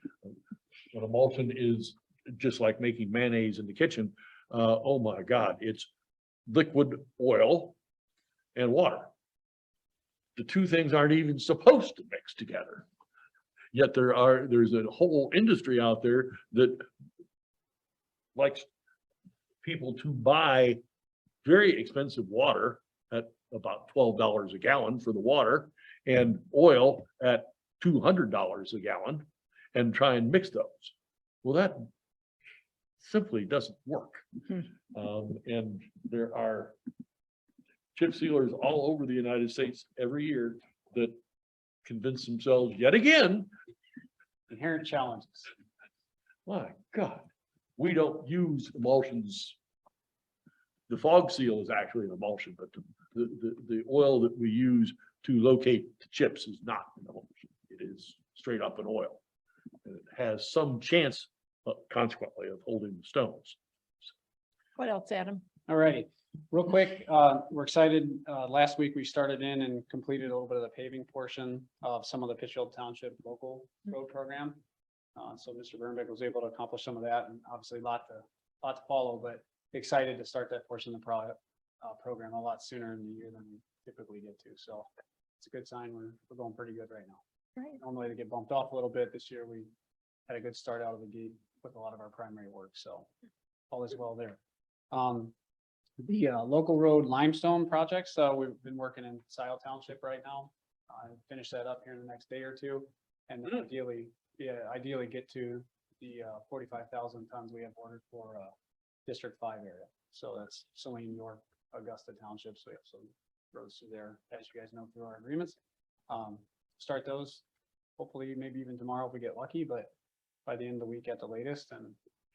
An emulsion is just like making mayonnaise in the kitchen. Oh my God, it's liquid oil and water. The two things aren't even supposed to mix together. Yet there's a whole industry out there that likes people to buy very expensive water at about $12 a gallon for the water and oil at $200 a gallon and try and mix those. Well, that simply doesn't work. And there are chip sealers all over the United States every year that convince themselves yet again, Inherent challenges. my God, we don't use emulsions. The fog seal is actually an emulsion, but the oil that we use to locate the chips is not an emulsion. It is straight up an oil. And it has some chance, consequently, of holding the stones. What else, Adam? All righty, real quick, we're excited. Last week we started in and completed a little bit of the paving portion of some of the Pittsfield Township local road program. So Mr. Burnbeck was able to accomplish some of that, and obviously a lot to follow, but excited to start that portion of the program a lot sooner in the year than we typically get to. So it's a good sign. We're going pretty good right now. Right. Normally they get bumped off a little bit. This year we had a good start out of the gate with a lot of our primary work. So all is well there. The local road limestone projects, we've been working in Scioto Township right now. Finish that up here in the next day or two. And then ideally get to the 45,000 tons we have ordered for District 5 area. So that's Saline, York, Augusta Townships. We have some roads through there, as you guys know, through our agreements. Start those, hopefully maybe even tomorrow if we get lucky, but by the end of the week at the latest, and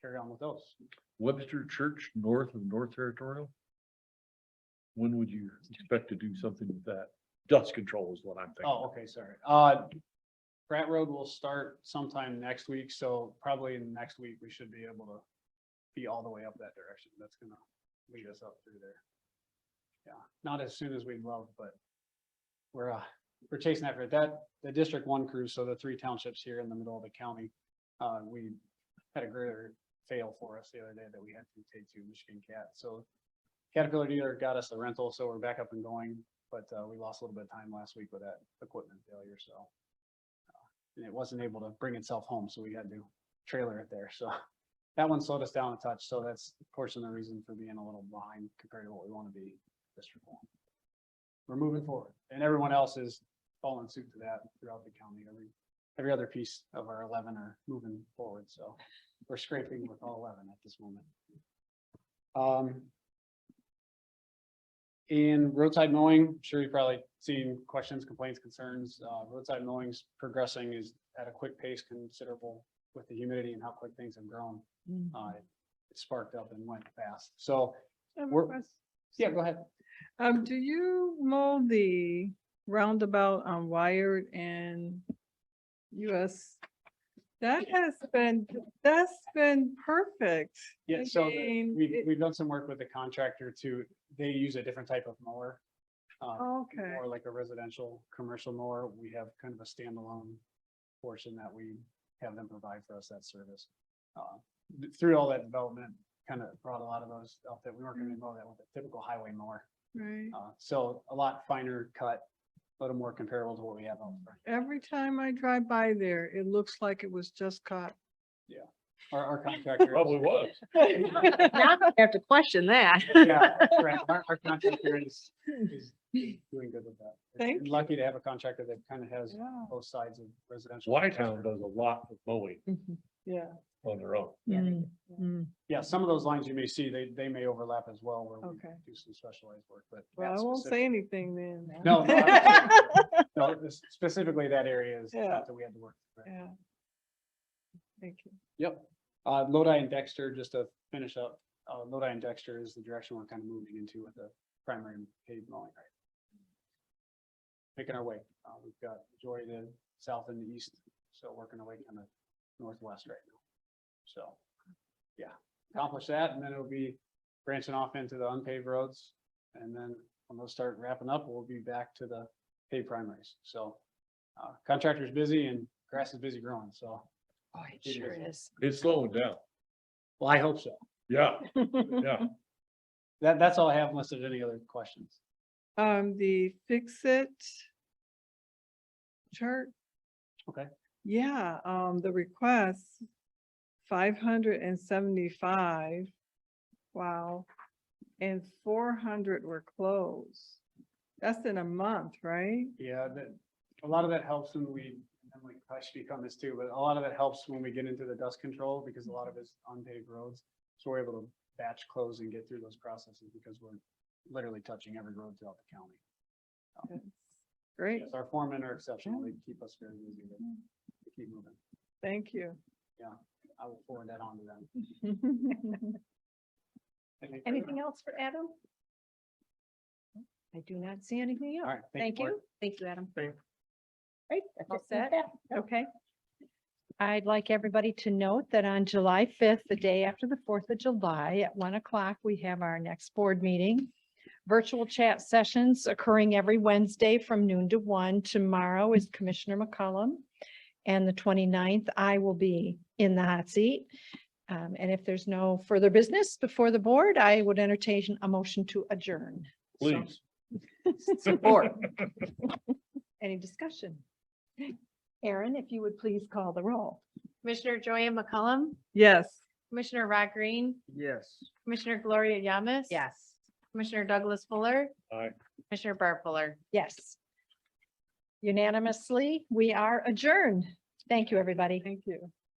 carry on with those. Webster Church, north of North Territorial. When would you expect to do something with that? Dust control is what I'm thinking. Oh, okay, sorry. Pratt Road will start sometime next week, so probably in the next week, we should be able to be all the way up that direction. That's gonna lead us up through there. Yeah, not as soon as we'd love, but we're chasing after it. The District 1 crew, so the 3 townships here in the middle of the county, we had a greater fail for us the other day that we had to take to Michigan Cat. So Caterpillar dealer got us the rental, so we're back up and going, but we lost a little bit of time last week with that equipment failure, so. And it wasn't able to bring itself home, so we had to trailer it there, so. That one slowed us down a touch, so that's a portion of the reason for being a little behind compared to what we want to be District 1. We're moving forward, and everyone else is following suit to that throughout the county. Every other piece of our 11 are moving forward, so we're scraping with all 11 at this moment. In roadside mowing, I'm sure you've probably seen questions, complaints, concerns. Roadside mowing's progressing is at a quick pace, considerable with the humidity and how quick things have grown. It sparked up and went fast. So yeah, go ahead. Do you mow the roundabout on Wired and US? That's been perfect. Yeah, I so mean, we've done some work with the contractor too. They use a different type of mower. Okay. More like a residential commercial mower. We have kind of a standalone portion that we have them provide for us that service. Through all that development, kind of brought a lot of those up that we weren't gonna mow that with a typical highway mower. Right. So a lot finer cut, a little more comparable to what we have out front. Every time I drive by there, it looks like it was just cut. Our contractor. Probably was. Now I have to question that. Yeah, right. Our contractor is doing good with that. Thank And lucky to have a contractor that kind of has Yeah. both sides of residential. Whitetown does a lot of mowing Yeah. on their own. Yeah, some of those lines you may see, they may overlap as well where we Okay. do some specialized work, but. Well, that I won't specific- say anything then. No, no, specifically that area is Yeah. not that we had to work. with. Yeah. Thank you. Yep. Lodi and Dexter, just to finish up, Lodi and Dexter is the direction we're kind of moving into with the primary paved mowing, right? Making our way. We've got majority to south and the east, so working our way kind of northwest right now. So, yeah, accomplish that, and then it'll be branching off into the unpaved roads. And then when those start wrapping up, we'll be back to the paved primaries. So, contractor's busy and grass is busy growing, so. Oh, it sure is. It's slowing down. Well, I hope so. Yeah, yeah. That's all I have unless there's any other questions. The fix-it chart. Okay. Yeah, the request, 575. Wow. And 400 were closed. That's in a month, right? Yeah, a lot of that helps when we, and we probably speak on this too, but a lot of it helps when we get into the dust control because a lot of it's unpaved roads. So we're able to batch close and get through those processes because we're literally touching every road throughout the county. Great, Yes, our foremen are exceptional. They keep us very busy. They keep moving. thank you. I will forward that on to them. Anything else for Adam? I do not see anything All else. right. Thank Mark. you. Thank you, Adam. Thank- Right. that's All it for set? that. Okay. I'd like everybody to note that on July 5th, the day after the 4th of July at 1 o'clock, we have our next board meeting. Virtual chat sessions occurring every Wednesday from noon to 1. Tomorrow is Commissioner McCollum. And the 29th, I will be in the hot seat. And if there's no further business before the board, I would entertain a motion to adjourn. Please. Support. Any discussion? Aaron, if you would please call the roll. Commissioner Joanne McCullum, Yes. Commissioner Rod Green, Yes. Commissioner Gloria Yamas. Yes. Commissioner Douglas Fuller. Aye. Commissioner Barb Fuller. Yes. Unanimously, we are adjourned. Thank you, everybody. Thank you.